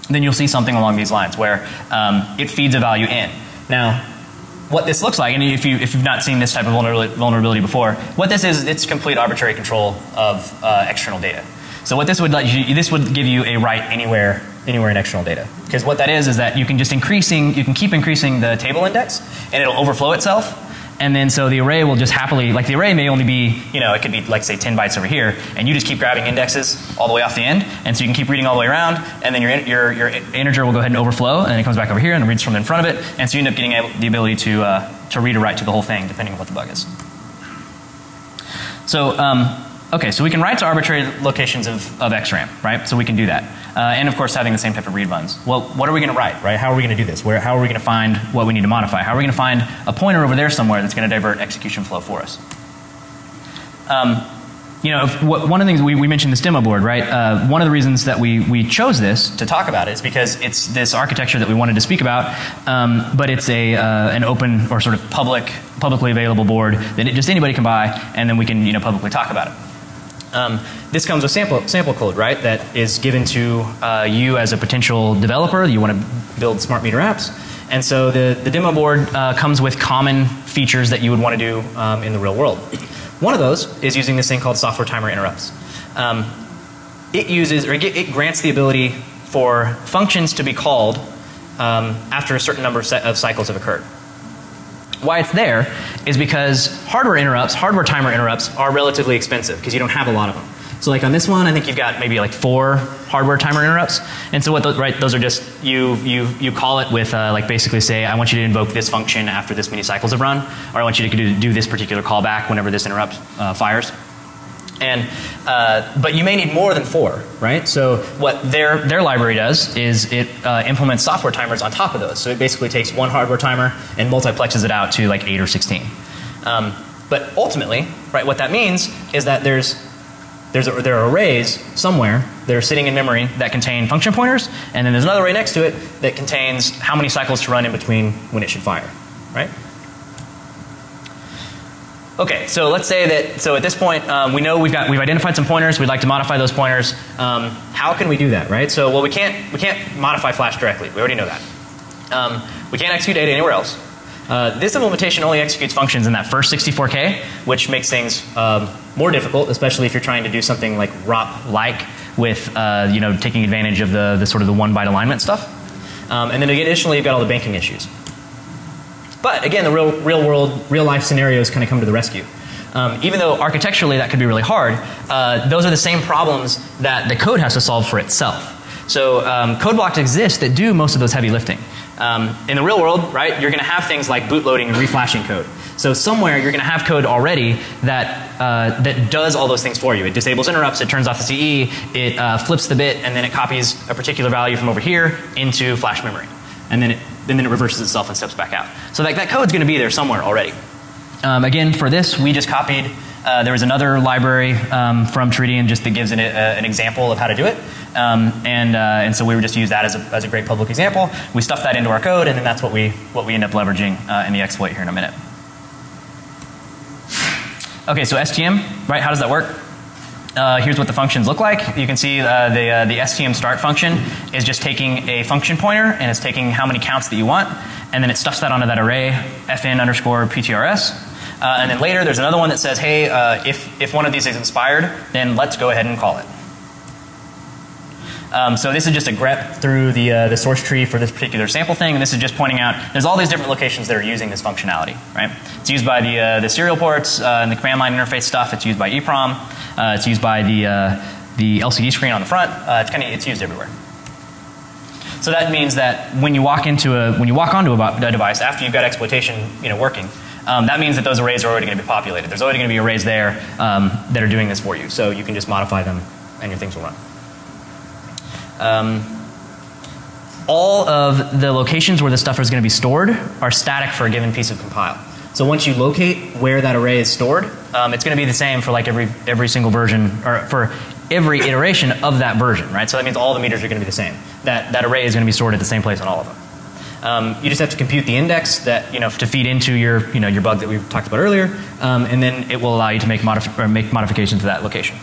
then you'll see something along these lines where it feeds a value in. Now, what this looks like, and if you've not seen this type of vulnerability before, what this is, it's complete arbitrary control of external data. So what this would give you a write anywhere in external data. Because what that is that you can keep increasing the table index, and it'll overflow itself. And then so the array will just happily, the array may only be, it could be say 10 bytes over here, and you just keep grabbing indexes all the way off the end, and so you can keep reading all the way around, and then your integer will go ahead and overflow, and then it comes back over here and reads from in front of it, and so you end up getting the ability to read or write to the whole thing, depending on what the bug is. So, okay, so we can write to arbitrary locations of XRAM, right? So we can do that. And of course having the same type of read runs. Well, what are we going to write, right? How are we going to do this? How are we going to find what we need to modify? How are we going to find a pointer over there somewhere that's going to divert execution flow for us? One of the things we mentioned this demo board, right? One of the reasons that we chose this to talk about it is because it's this architecture that we wanted to speak about, but it's an open or sort of publicly available board that just anybody can buy, and then we can publicly talk about it. This comes with sample code, right, that is given to you as a potential developer. You want to build smart meter apps. And so the demo board comes with common features that you would want to do in the real world. One of those is using this thing called software timer interrupts. It grants the ability for functions to be called after a certain number of cycles have occurred. Why it's there is because hardware timer interrupts are relatively expensive because you don't have a lot of them. So on this one, I think you've got maybe 4 hardware timer interrupts. And so those are just, you call it with basically say, I want you to invoke this function after this many cycles have run, or I want you to do this particular callback whenever this interrupt fires. And, but you may need more than 4, right? So what their library does is it implements software timers on top of those. So it basically takes one hardware timer and multiplexes it out to 8 or 16. But ultimately, right, what that means is that there are arrays somewhere that are sitting in memory that contain function pointers, and then there's another array next to it that contains how many cycles to run in between when it should fire, right? Okay, so let's say that, so at this point we know we've identified some pointers, we'd like to modify those pointers. How can we do that, right? So, well, we can't modify flash directly, we already know that. We can't execute data anywhere else. This implementation only executes functions in that first 64K, which makes things more difficult, especially if you're trying to do something like ROP-like with taking advantage of the sort of the 1 byte alignment stuff. And then additionally you've got all the banking issues. But again, the real world, real life scenarios kind of come to the rescue. Even though architecturally that could be really hard, those are the same problems that the code has to solve for itself. So code blocks exist that do most of those heavy lifting. In the real world, right, you're going to have things like bootloading and reflashing code. So somewhere you're going to have code already that that does all those things for you. It disables interrupts, it turns off the CE, it flips the bit, and then it copies a particular value from over here into flash memory. And then it reverses itself and steps back out. So that code's going to be there somewhere already. Again, for this, we just copied, there was another library from Teridian just that gives an example of how to do it. And so we would just use that as a great public example. We stuff that into our code, and then that's what we end up leveraging in the exploit here in a minute. Okay, so STM, right? How does that work? Here's what the functions look like. You can see the STM start function is just taking a function pointer, and it's taking how many counts that you want, and then it stuffs that onto that array fn_ptrs. And then later there's another one that says, hey, if one of these is inspired, then let's go ahead and call it. So this is just a grep through the source tree for this particular sample thing, and this is just pointing out there's all these different locations that are using this functionality, right? It's used by the serial ports and the command line interface stuff. It's used by EEPROM. It's used by the LCD screen on the front. It's used everywhere. So that means that when you walk onto a device after you've got exploitation working, that means that those arrays are already going to be populated. There's already going to be arrays there that are doing this for you. So you can just modify them and your things will run. All of the locations where the stuff is going to be stored are static for a given piece of compile. So once you locate where that array is stored, it's going to be the same for like every single version, or for every iteration of that version, right? So that means all the meters are going to be the same. That array is going to be stored at the same place on all of them. You just have to compute the index that to feed into your bug that we talked about earlier, and then it will allow you to make modifications to that location.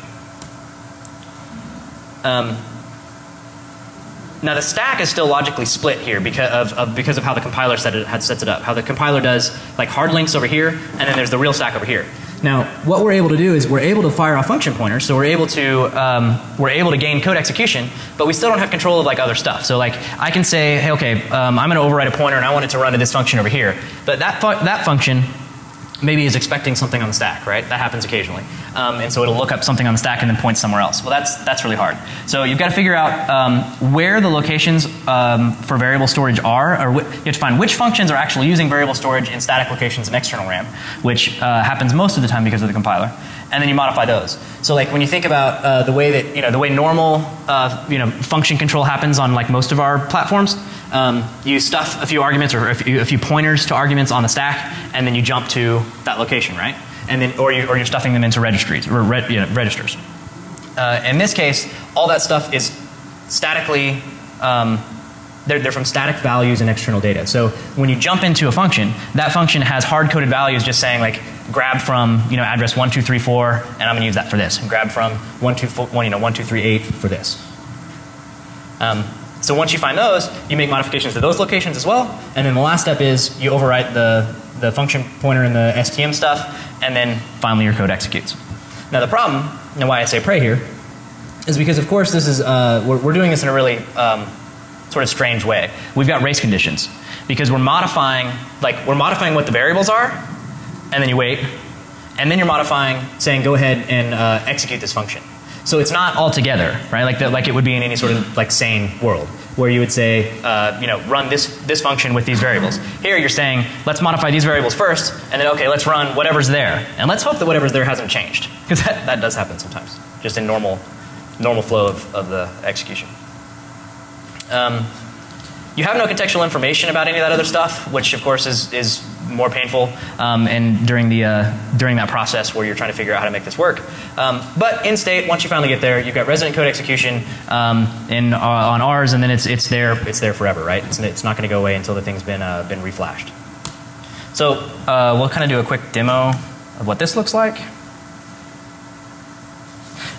Now the stack is still logically split here because of how the compiler sets it up. How the compiler does like hard links over here, and then there's the real stack over here. Now what we're able to do is we're able to fire off function pointers, so we're able to gain code execution, but we still don't have control of like other stuff. So like I can say, hey, okay, I'm going to override a pointer and I want it to run to this function over here, but that function maybe is expecting something on the stack, right? That happens occasionally. And so it'll look up something on the stack and then point somewhere else. Well, that's really hard. So you've got to figure out where the locations for variable storage are, or you have to find which functions are actually using variable storage in static locations in external RAM, which happens most of the time because of the compiler. And then you modify those. So like when you think about the way that, the way normal function control happens on like most of our platforms, you stuff a few arguments or a few pointers to arguments on the stack, and then you jump to that location, right? And then, or you're stuffing them into registries or registers. In this case, all that stuff is statically, they're from static values in external data. So when you jump into a function, that function has hard-coded values just saying like grab from address 1234, and I'm going to use that for this, and grab from 1238 for this. So once you find those, you make modifications to those locations as well, and then the last step is you overwrite the function pointer and the STM stuff, and then finally your code executes. Now the problem, and why I say pray here, is because of course this is, we're doing this in a really sort of strange way. We've got race conditions, because we're modifying what the variables are, and then you wait, and then you're modifying saying go ahead and execute this function. So it's not all together, right? Like it would be in any sort of like sane world where you would say, run this function with these variables. Here you're saying, let's modify these variables first, and then okay, let's run whatever's there, and let's hope that whatever's there hasn't changed, because that does happen sometimes, just in normal flow of the execution. You have no contextual information about any of that other stuff, which of course is more painful and during that process where you're trying to figure out how to make this work. But in state, once you finally get there, you've got resident code execution on ours, and then it's there forever, right? It's not going to go away until the thing's been reflashed. So we'll kind of do a quick demo of what this looks like.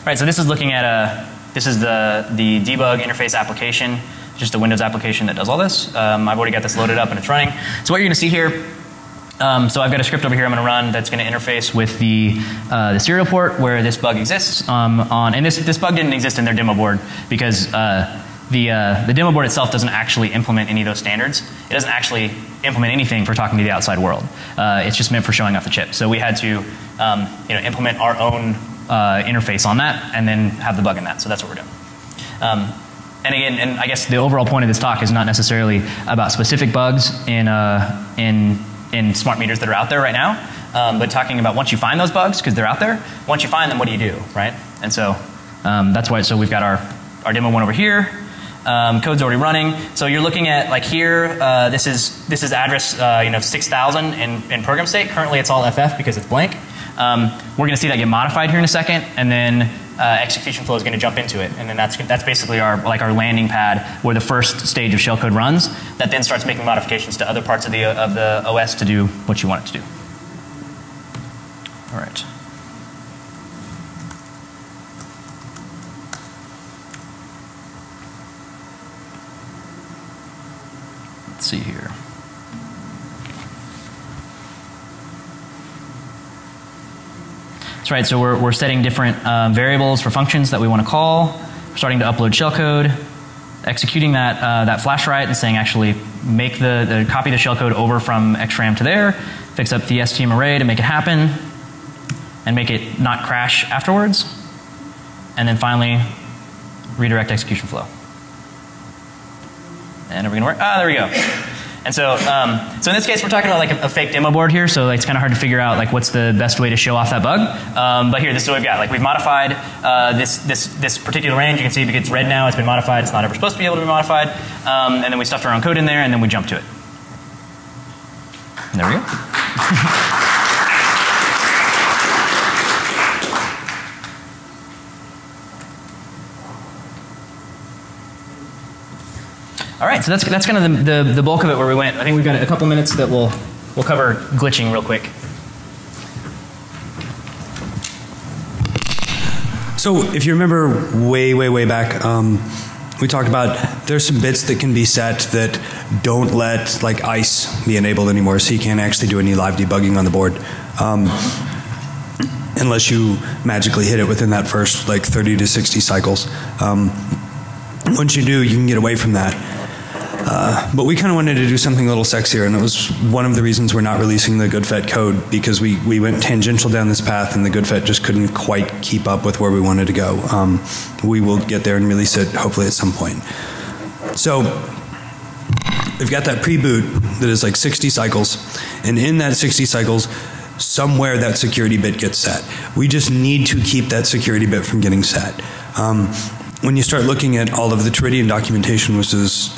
Right, so this is looking at this is the debug interface application, just a Windows application that does all this. I've already got this loaded up and it's running. So what you're going to see here, so I've got a script over here I'm going to run that's going to interface with the serial port where this bug exists and this bug didn't exist in their demo board because the demo board itself doesn't actually implement any of those standards. It doesn't actually implement anything for talking to the outside world. It's just meant for showing off the chip. So we had to implement our own interface on that and then have the bug in that. So that's what we're doing. And again, I guess the overall point of this talk is not necessarily about specific bugs in smart meters that are out there right now, but talking about once you find those bugs, because they're out there, once you find them, what do you do, right? And so that's why, so we've got our demo one over here. Code's already running. So you're looking at like here, this is address 6000 in program state. Currently it's all FF because it's blank. We're going to see that get modified here in a second, and then execution flow is going to jump into it, and then that's basically our landing pad where the first stage of shellcode runs. That then starts making modifications to other parts of the OS to do what you want it to do. All right. Let's see here. That's right, so we're setting different variables for functions that we want to call. We're starting to upload shellcode, executing that flash write and saying actually make copy the shellcode over from XRAM to there, fix up the STM array to make it happen, and make it not crash afterwards, and then finally redirect execution flow. And are we going to work? Ah, there we go. And so, so in this case, we're talking about like a fake demo board here, so it's kind of hard to figure out like what's the best way to show off that bug. But here, this is what we've got. Like we've modified this particular range. You can see because it's red now, it's been modified. It's not ever supposed to be able to be modified. And then we stuffed our own code in there, and then we jumped to it. And there we go. All right, so that's kind of the bulk of it where we went. I think we've got a couple minutes that we'll cover glitching real quick. So if you remember way back, we talked about there's some bits that can be set that don't let like ICE be enabled anymore, so you can't actually do any live debugging on the board. Unless you magically hit it within that first like 30 to 60 cycles. Once you do, you can get away from that. But we kind of wanted to do something a little sexier, and it was one of the reasons we're not releasing the GoodFet code, because we went tangential down this path and the GoodFet just couldn't quite keep up with where we wanted to go. We will get there and release it hopefully at some point. So we've got that pre-boot that is like 60 cycles, and in that 60 cycles, somewhere that security bit gets set. We just need to keep that security bit from getting set. When you start looking at all of the Teridian documentation, which is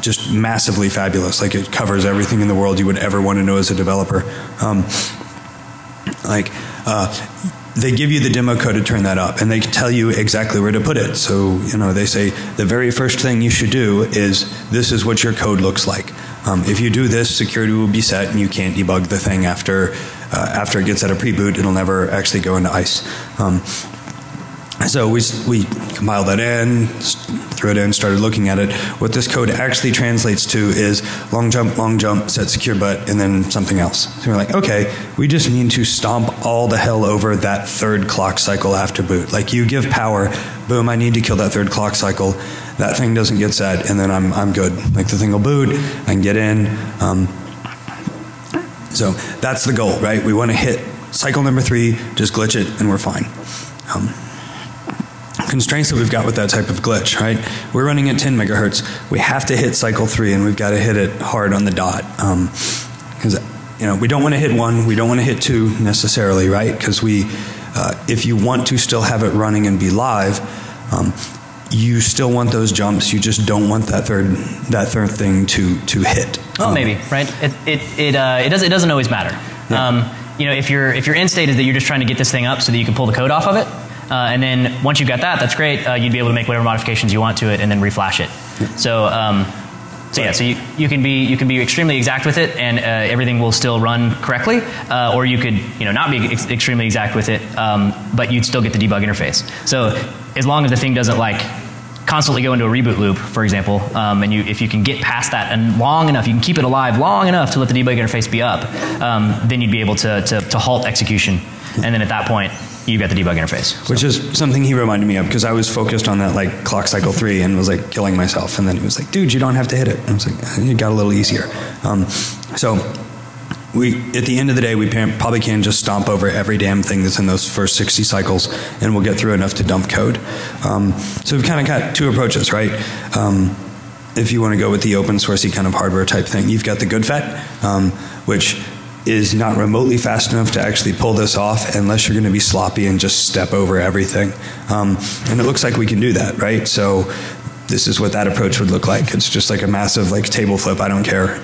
just massively fabulous, like it covers everything in the world you would ever want to know as a developer. They give you the demo code to turn that up, and they tell you exactly where to put it. So, you know, they say the very first thing you should do is this is what your code looks like. If you do this, security will be set, and you can't debug the thing after it gets out of pre-boot. It'll never actually go into ICE. So we compiled that in, threw it in, started looking at it. What this code actually translates to is long jump, set secure butt, and then something else. So we're like, okay, we just need to stomp all the hell over that third clock cycle after boot. Like you give power, boom, I need to kill that third clock cycle. That thing doesn't get set, and then I'm good. Like the thing will boot, I can get in. So that's the goal, right? We want to hit cycle number 3, just glitch it, and we're fine. Constraints that we've got with that type of glitch, right? We're running at 10 megahertz. We have to hit cycle 3, and we've got to hit it hard on the dot. Because you know, we don't want to hit 1, we don't want to hit 2 necessarily, right? Because if you want to still have it running and be live, you still want those jumps. You just don't want that third thing to hit. Well, maybe, right? It doesn't always matter. Yeah. You know, if your end state is that you're just trying to get this thing up so that you can pull the code off of it. And then once you've got that, that's great. You'd be able to make whatever modifications you want to it and then reflash it. Yeah. So you can be extremely exact with it, and everything will still run correctly. Or you could not be extremely exact with it, but you'd still get the debug interface. So as long as the thing doesn't like constantly go into a reboot loop, for example, and if you can get past that and long enough, you can keep it alive long enough to let the debug interface be up, then you'd be able to halt execution, and then at that point, you've got the debug interface. So. Which is something he reminded me of, because I was focused on that like clock cycle 3 and was like killing myself, and then he was like, dude, you don't have to hit it. And I was like, it got a little easier. So at the end of the day, we probably can just stomp over every damn thing that's in those first 60 cycles, and we'll get through enough to dump code. So we've kind of got 2 approaches, right? If you want to go with the open sourcey kind of hardware type thing, you've got the GoodFet, which is not remotely fast enough to actually pull this off unless you're going to be sloppy and just step over everything. And it looks like we can do that, right? So this is what that approach would look like. It's just like a massive like table flip, I don't care.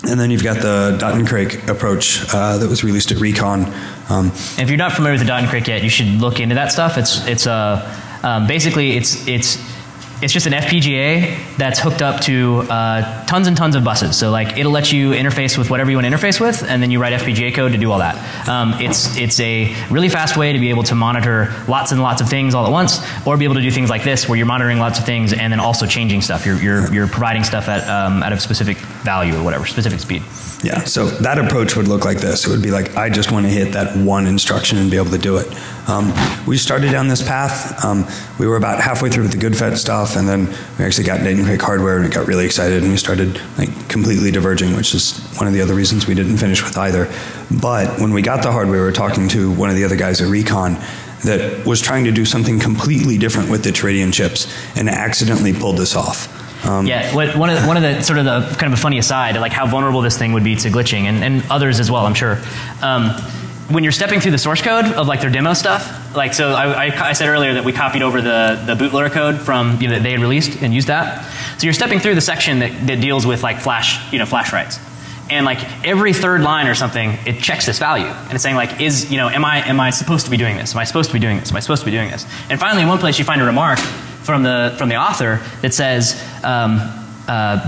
And then you've got the dot and crake approach that was released at Recon. And if you're not familiar with the dot and crake yet, you should look into that stuff. Basically it's just an FPGA that's hooked up to tons and tons of buses. So like it'll let you interface with whatever you want to interface with, and then you write FPGA code to do all that. It's a really fast way to be able to monitor lots and lots of things all at once, or be able to do things like this where you're monitoring lots of things and then also changing stuff. You're providing stuff at a specific value or whatever, specific speed. Yeah, so that approach would look like this. It would be like, I just want to hit that one instruction and be able to do it. We started down this path. We were about halfway through with the GoodFet stuff, and then we actually got Nathan Keltner hardware, and we got really excited, and we started like completely diverging, which is one of the other reasons we didn't finish with either. But when we got the hardware, we were talking to one of the other guys at Recon that was trying to do something completely different with the Teridian chips and accidentally pulled this off. Yeah, one of the sort of the kind of a funny aside, like how vulnerable this thing would be to glitching, and others as well, I'm sure. When you're stepping through the source code of like their demo stuff, like so I said earlier that we copied over the bootloader code from that they had released and used that. So you're stepping through the section that deals with like flash writes. And like every third line or something, it checks this value, and it's saying like, am I supposed to be doing this? Am I supposed to be doing this? Am I supposed to be doing this? And finally, in one place, you find a remark from the author that says,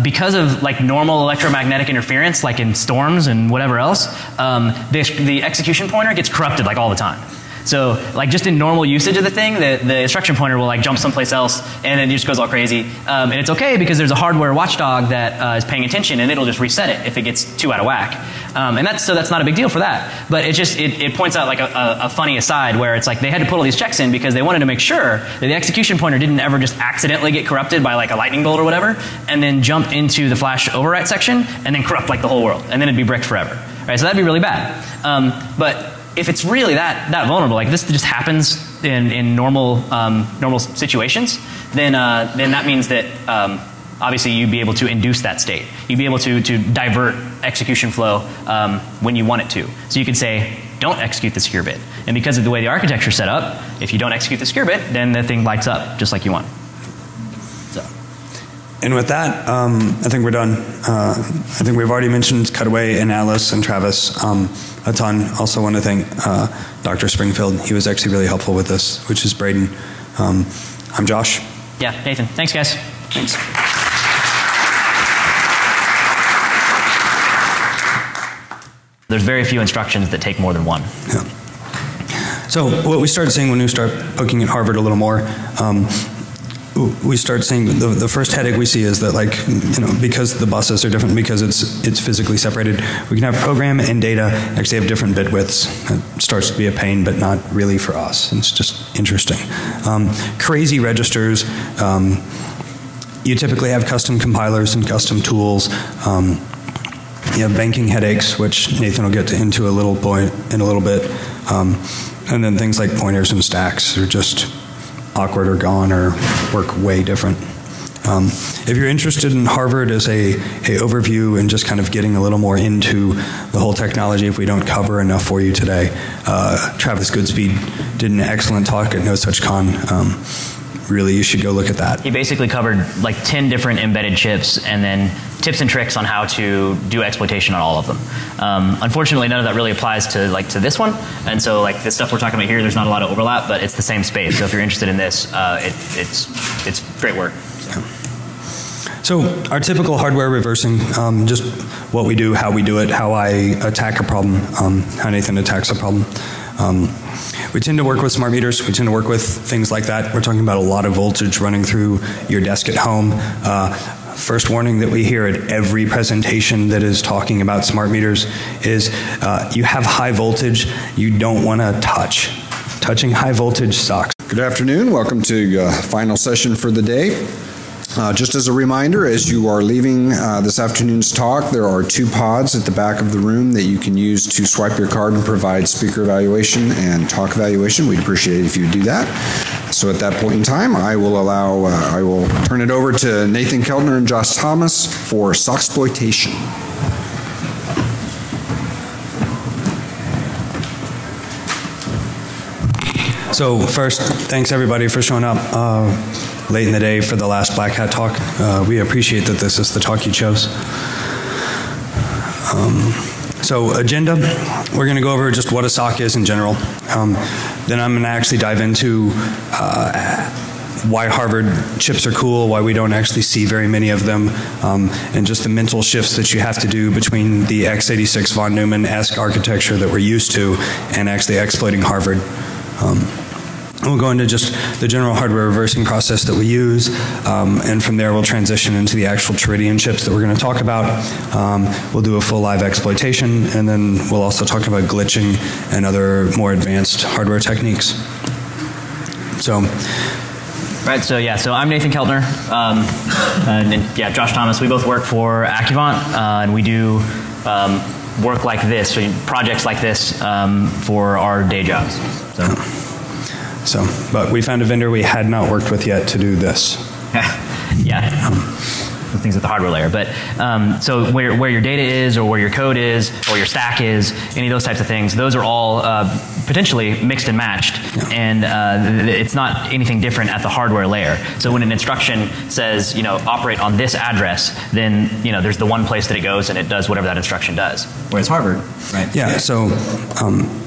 because of like normal electromagnetic interference, like in storms and whatever else, the execution pointer gets corrupted like all the time. So like just in normal usage of the thing, the instruction pointer will like jump someplace else and it just goes all crazy. And it's okay because there's a hardware watchdog that is paying attention and it'll just reset it if it gets too out of whack. And that's not a big deal for that. But it points out like a funny aside where it's like they had to put all these checks in because they wanted to make sure that the execution pointer didn't ever just accidentally get corrupted by like a lightning bolt or whatever and then jump into the flash overwrite section and then corrupt like the whole world. And then it'd be bricked forever. Right? So that'd be really bad. But if it's really that vulnerable, like this just happens in normal situations, then that means that obviously you'd be able to induce that state. You'd be able to divert execution flow when you want it to. So you could say, don't execute the secure bit. And because of the way the architecture is set up, if you don't execute the secure bit, then the thing lights up just like you want. So. And with that, I think we're done. I think we've already mentioned Cutaway and Alice and Travis a ton. Also want to thank Dr. Springfield. He was actually really helpful with this, which is Braden. I'm Josh. Yeah, Nathan. Thanks, guys. Thanks. There's very few instructions that take more than one. Yeah. So what we started seeing when we start poking at Harvard a little more, we start seeing the first headache we see is that, like, because the buses are different, because it's physically separated, we can have program and data actually have different bit widths. It starts to be a pain, but not really for us. It's just interesting. Crazy registers. You typically have custom compilers and custom tools. You have banking headaches, which Nathan will get into in a little bit. And then things like pointers and stacks are just awkward or gone or work way different. If you're interested in Harvard as a overview and just kind of getting a little more into the whole technology, if we don't cover enough for you today, Travis Goodspeed did an excellent talk at NoSuchCon. Really, you should go look at that. He basically covered like 10 different embedded chips and then tips and tricks on how to do exploitation on all of them. Unfortunately, none of that really applies to this one, and so like the stuff we're talking about here, there's not a lot of overlap, but it's the same space. So if you're interested in this, it's great work. So our typical hardware reversing, just what we do, how we do it, how I attack a problem, how Nathan attacks a problem. We tend to work with smart meters. We tend to work with things like that. We're talking about a lot of voltage running through your desk at home. First warning that we hear at every presentation that is talking about smart meters is you have high voltage you don't want to touch. Touching high voltage sucks. Good afternoon. Welcome to final session for the day. Just as a reminder, as you are leaving this afternoon's talk, there are 2 pods at the back of the room that you can use to swipe your card and provide speaker evaluation and talk evaluation. We'd appreciate it if you would do that. So at that point in time, I will turn it over to Nathan Keltner and Josh Thomas for Exploitation. So first, thanks everybody for showing up late in the day for the last Black Hat talk. We appreciate that this is the talk you chose. So agenda, we're going to go over just what a SoC is in general. Then I'm going to actually dive into why Harvard chips are cool, why we don't actually see very many of them, and just the mental shifts that you have to do between the x86 von Neumann-esque architecture that we're used to and actually exploiting Harvard. We'll go into just the general hardware reversing process that we use, and from there we'll transition into the actual Teridian chips that we're going to talk about. We'll do a full live exploitation, and then we'll also talk about glitching and other more advanced hardware techniques. So, right, so I'm Nathan Keltner, and Josh Thomas. We both work for Accuvant, and we do work like this, projects like this for our day jobs. But we found a vendor we had not worked with yet to do this. Yeah. Things at the hardware layer. But so where your data is, or where your code is, or your stack is, any of those types of things, those are all potentially mixed and matched. Yeah. And it's not anything different at the hardware layer. So when an instruction says, operate on this address, then, there's the one place that it goes and it does whatever that instruction does. Whereas Harvard, right? Yeah, so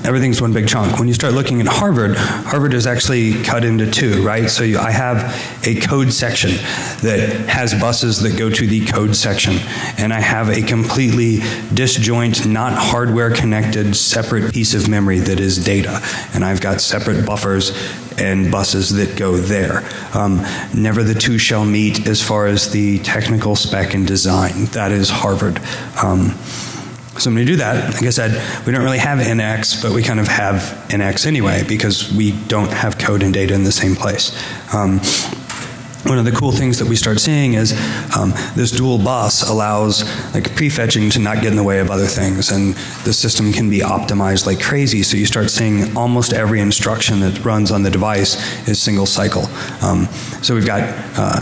everything's one big chunk. When you start looking at Harvard, Harvard is actually cut into two, right? So I have a code section that has buses that go to the code section, and I have a completely disjoint, not hardware connected, separate piece of memory that is data, and I've got separate buffers and buses that go there. Never the two shall meet as far as the technical spec and design. That is Harvard. So when we do that, like I said, we don't really have NX, but we kind of have NX anyway because we don't have code and data in the same place. One of the cool things that we start seeing is this dual bus allows prefetching to not get in the way of other things, and the system can be optimized like crazy. So you start seeing almost every instruction that runs on the device is single cycle. So we've got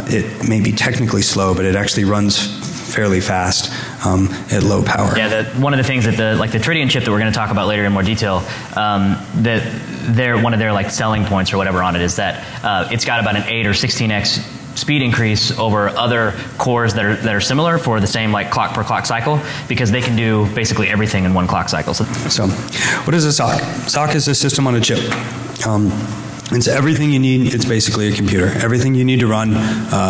it may be technically slow, but it actually runs fairly fast at low power. Yeah, one of the things that the Teridian chip that we're going to talk about later in more detail, one of their selling points or whatever on it is that it's got about an 8 or 16x speed increase over other cores that are similar for the same clock per clock cycle, because they can do basically everything in one clock cycle. So what is a SoC? SoC is a system on a chip. It's everything you need. It's basically a computer. Everything you need to run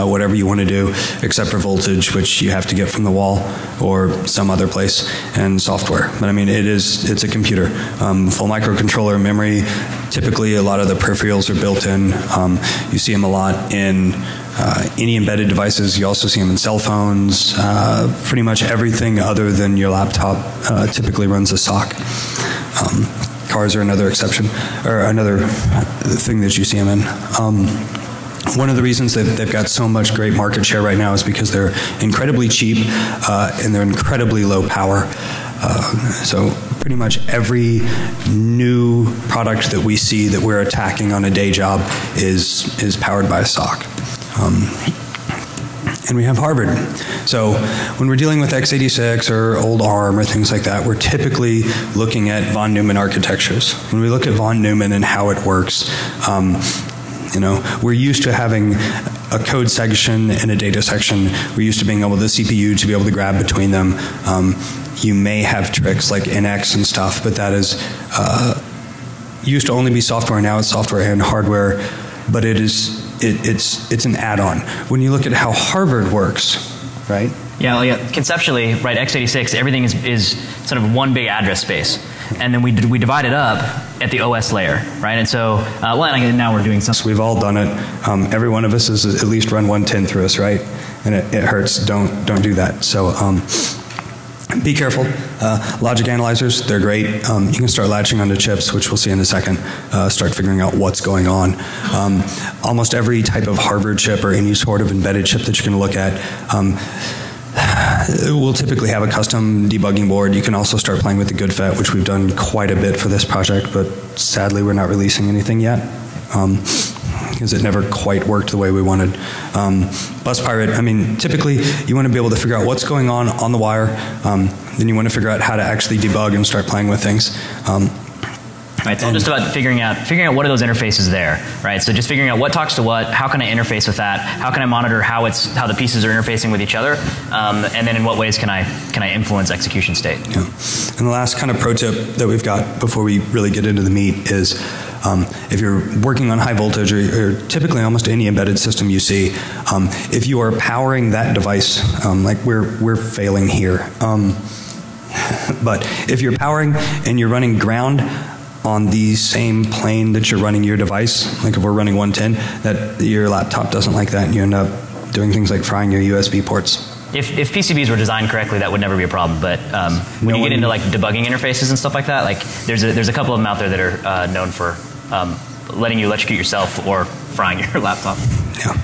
whatever you want to do, except for voltage, which you have to get from the wall or some other place, and software. But I mean, it's a computer. Full microcontroller memory. Typically, a lot of the peripherals are built in. You see them a lot in any embedded devices. You also see them in cell phones. Pretty much everything other than your laptop typically runs a SoC. Cars are another exception, or another thing that you see them in. One of the reasons that they've got so much great market share right now is because they're incredibly cheap and they're incredibly low power. So pretty much every new product that we see that we're attacking on a day job is powered by a SoC. And we have Harvard. So when we're dealing with x86 or old ARM or things like that, we're typically looking at von Neumann architectures. When we look at von Neumann and how it works, we're used to having a code section and a data section. We're used to being able, the CPU to be able to grab between them. You may have tricks like NX and stuff, but that is used to only be software. Now it's software and hardware, but it's an add-on. When you look at how Harvard works, right? Yeah, conceptually, right, x86, everything is sort of one big address space. And then we divide it up at the OS layer, right? And so, now we're doing something. So we've all done it. Every one of us has at least run 110 through us, right? And it hurts. Don't do that. So be careful. Logic analyzers, they're great. You can start latching onto chips, which we'll see in a second. Start figuring out what's going on. Almost every type of Harvard chip or any sort of embedded chip that you're going to look at we'll typically have a custom debugging board. You can also start playing with the GoodFET, which we've done quite a bit for this project, but sadly we're not releasing anything yet. Because it never quite worked the way we wanted. Bus Pirate, I mean, typically you want to be able to figure out what's going on the wire, then you want to figure out how to actually debug and start playing with things. Right, it's all just about figuring out what are those interfaces there, right? So just figuring out what talks to what, how can I interface with that, how can I monitor how the pieces are interfacing with each other, and then in what ways can I influence execution state. Yeah. And the last kind of pro tip that we've got before we really get into the meat is if you're working on high voltage or typically almost any embedded system you see, if you are powering that device, like we're failing here, but if you're powering and you're running ground on the same plane that you're running your device, like if we're running 110, that your laptop doesn't like that, and you end up doing things like frying your USB ports. If PCBs were designed correctly, that would never be a problem. But when you get into debugging interfaces and stuff like that, there's a couple of them out there that are known for letting you electrocute yourself or frying your laptop. Yeah.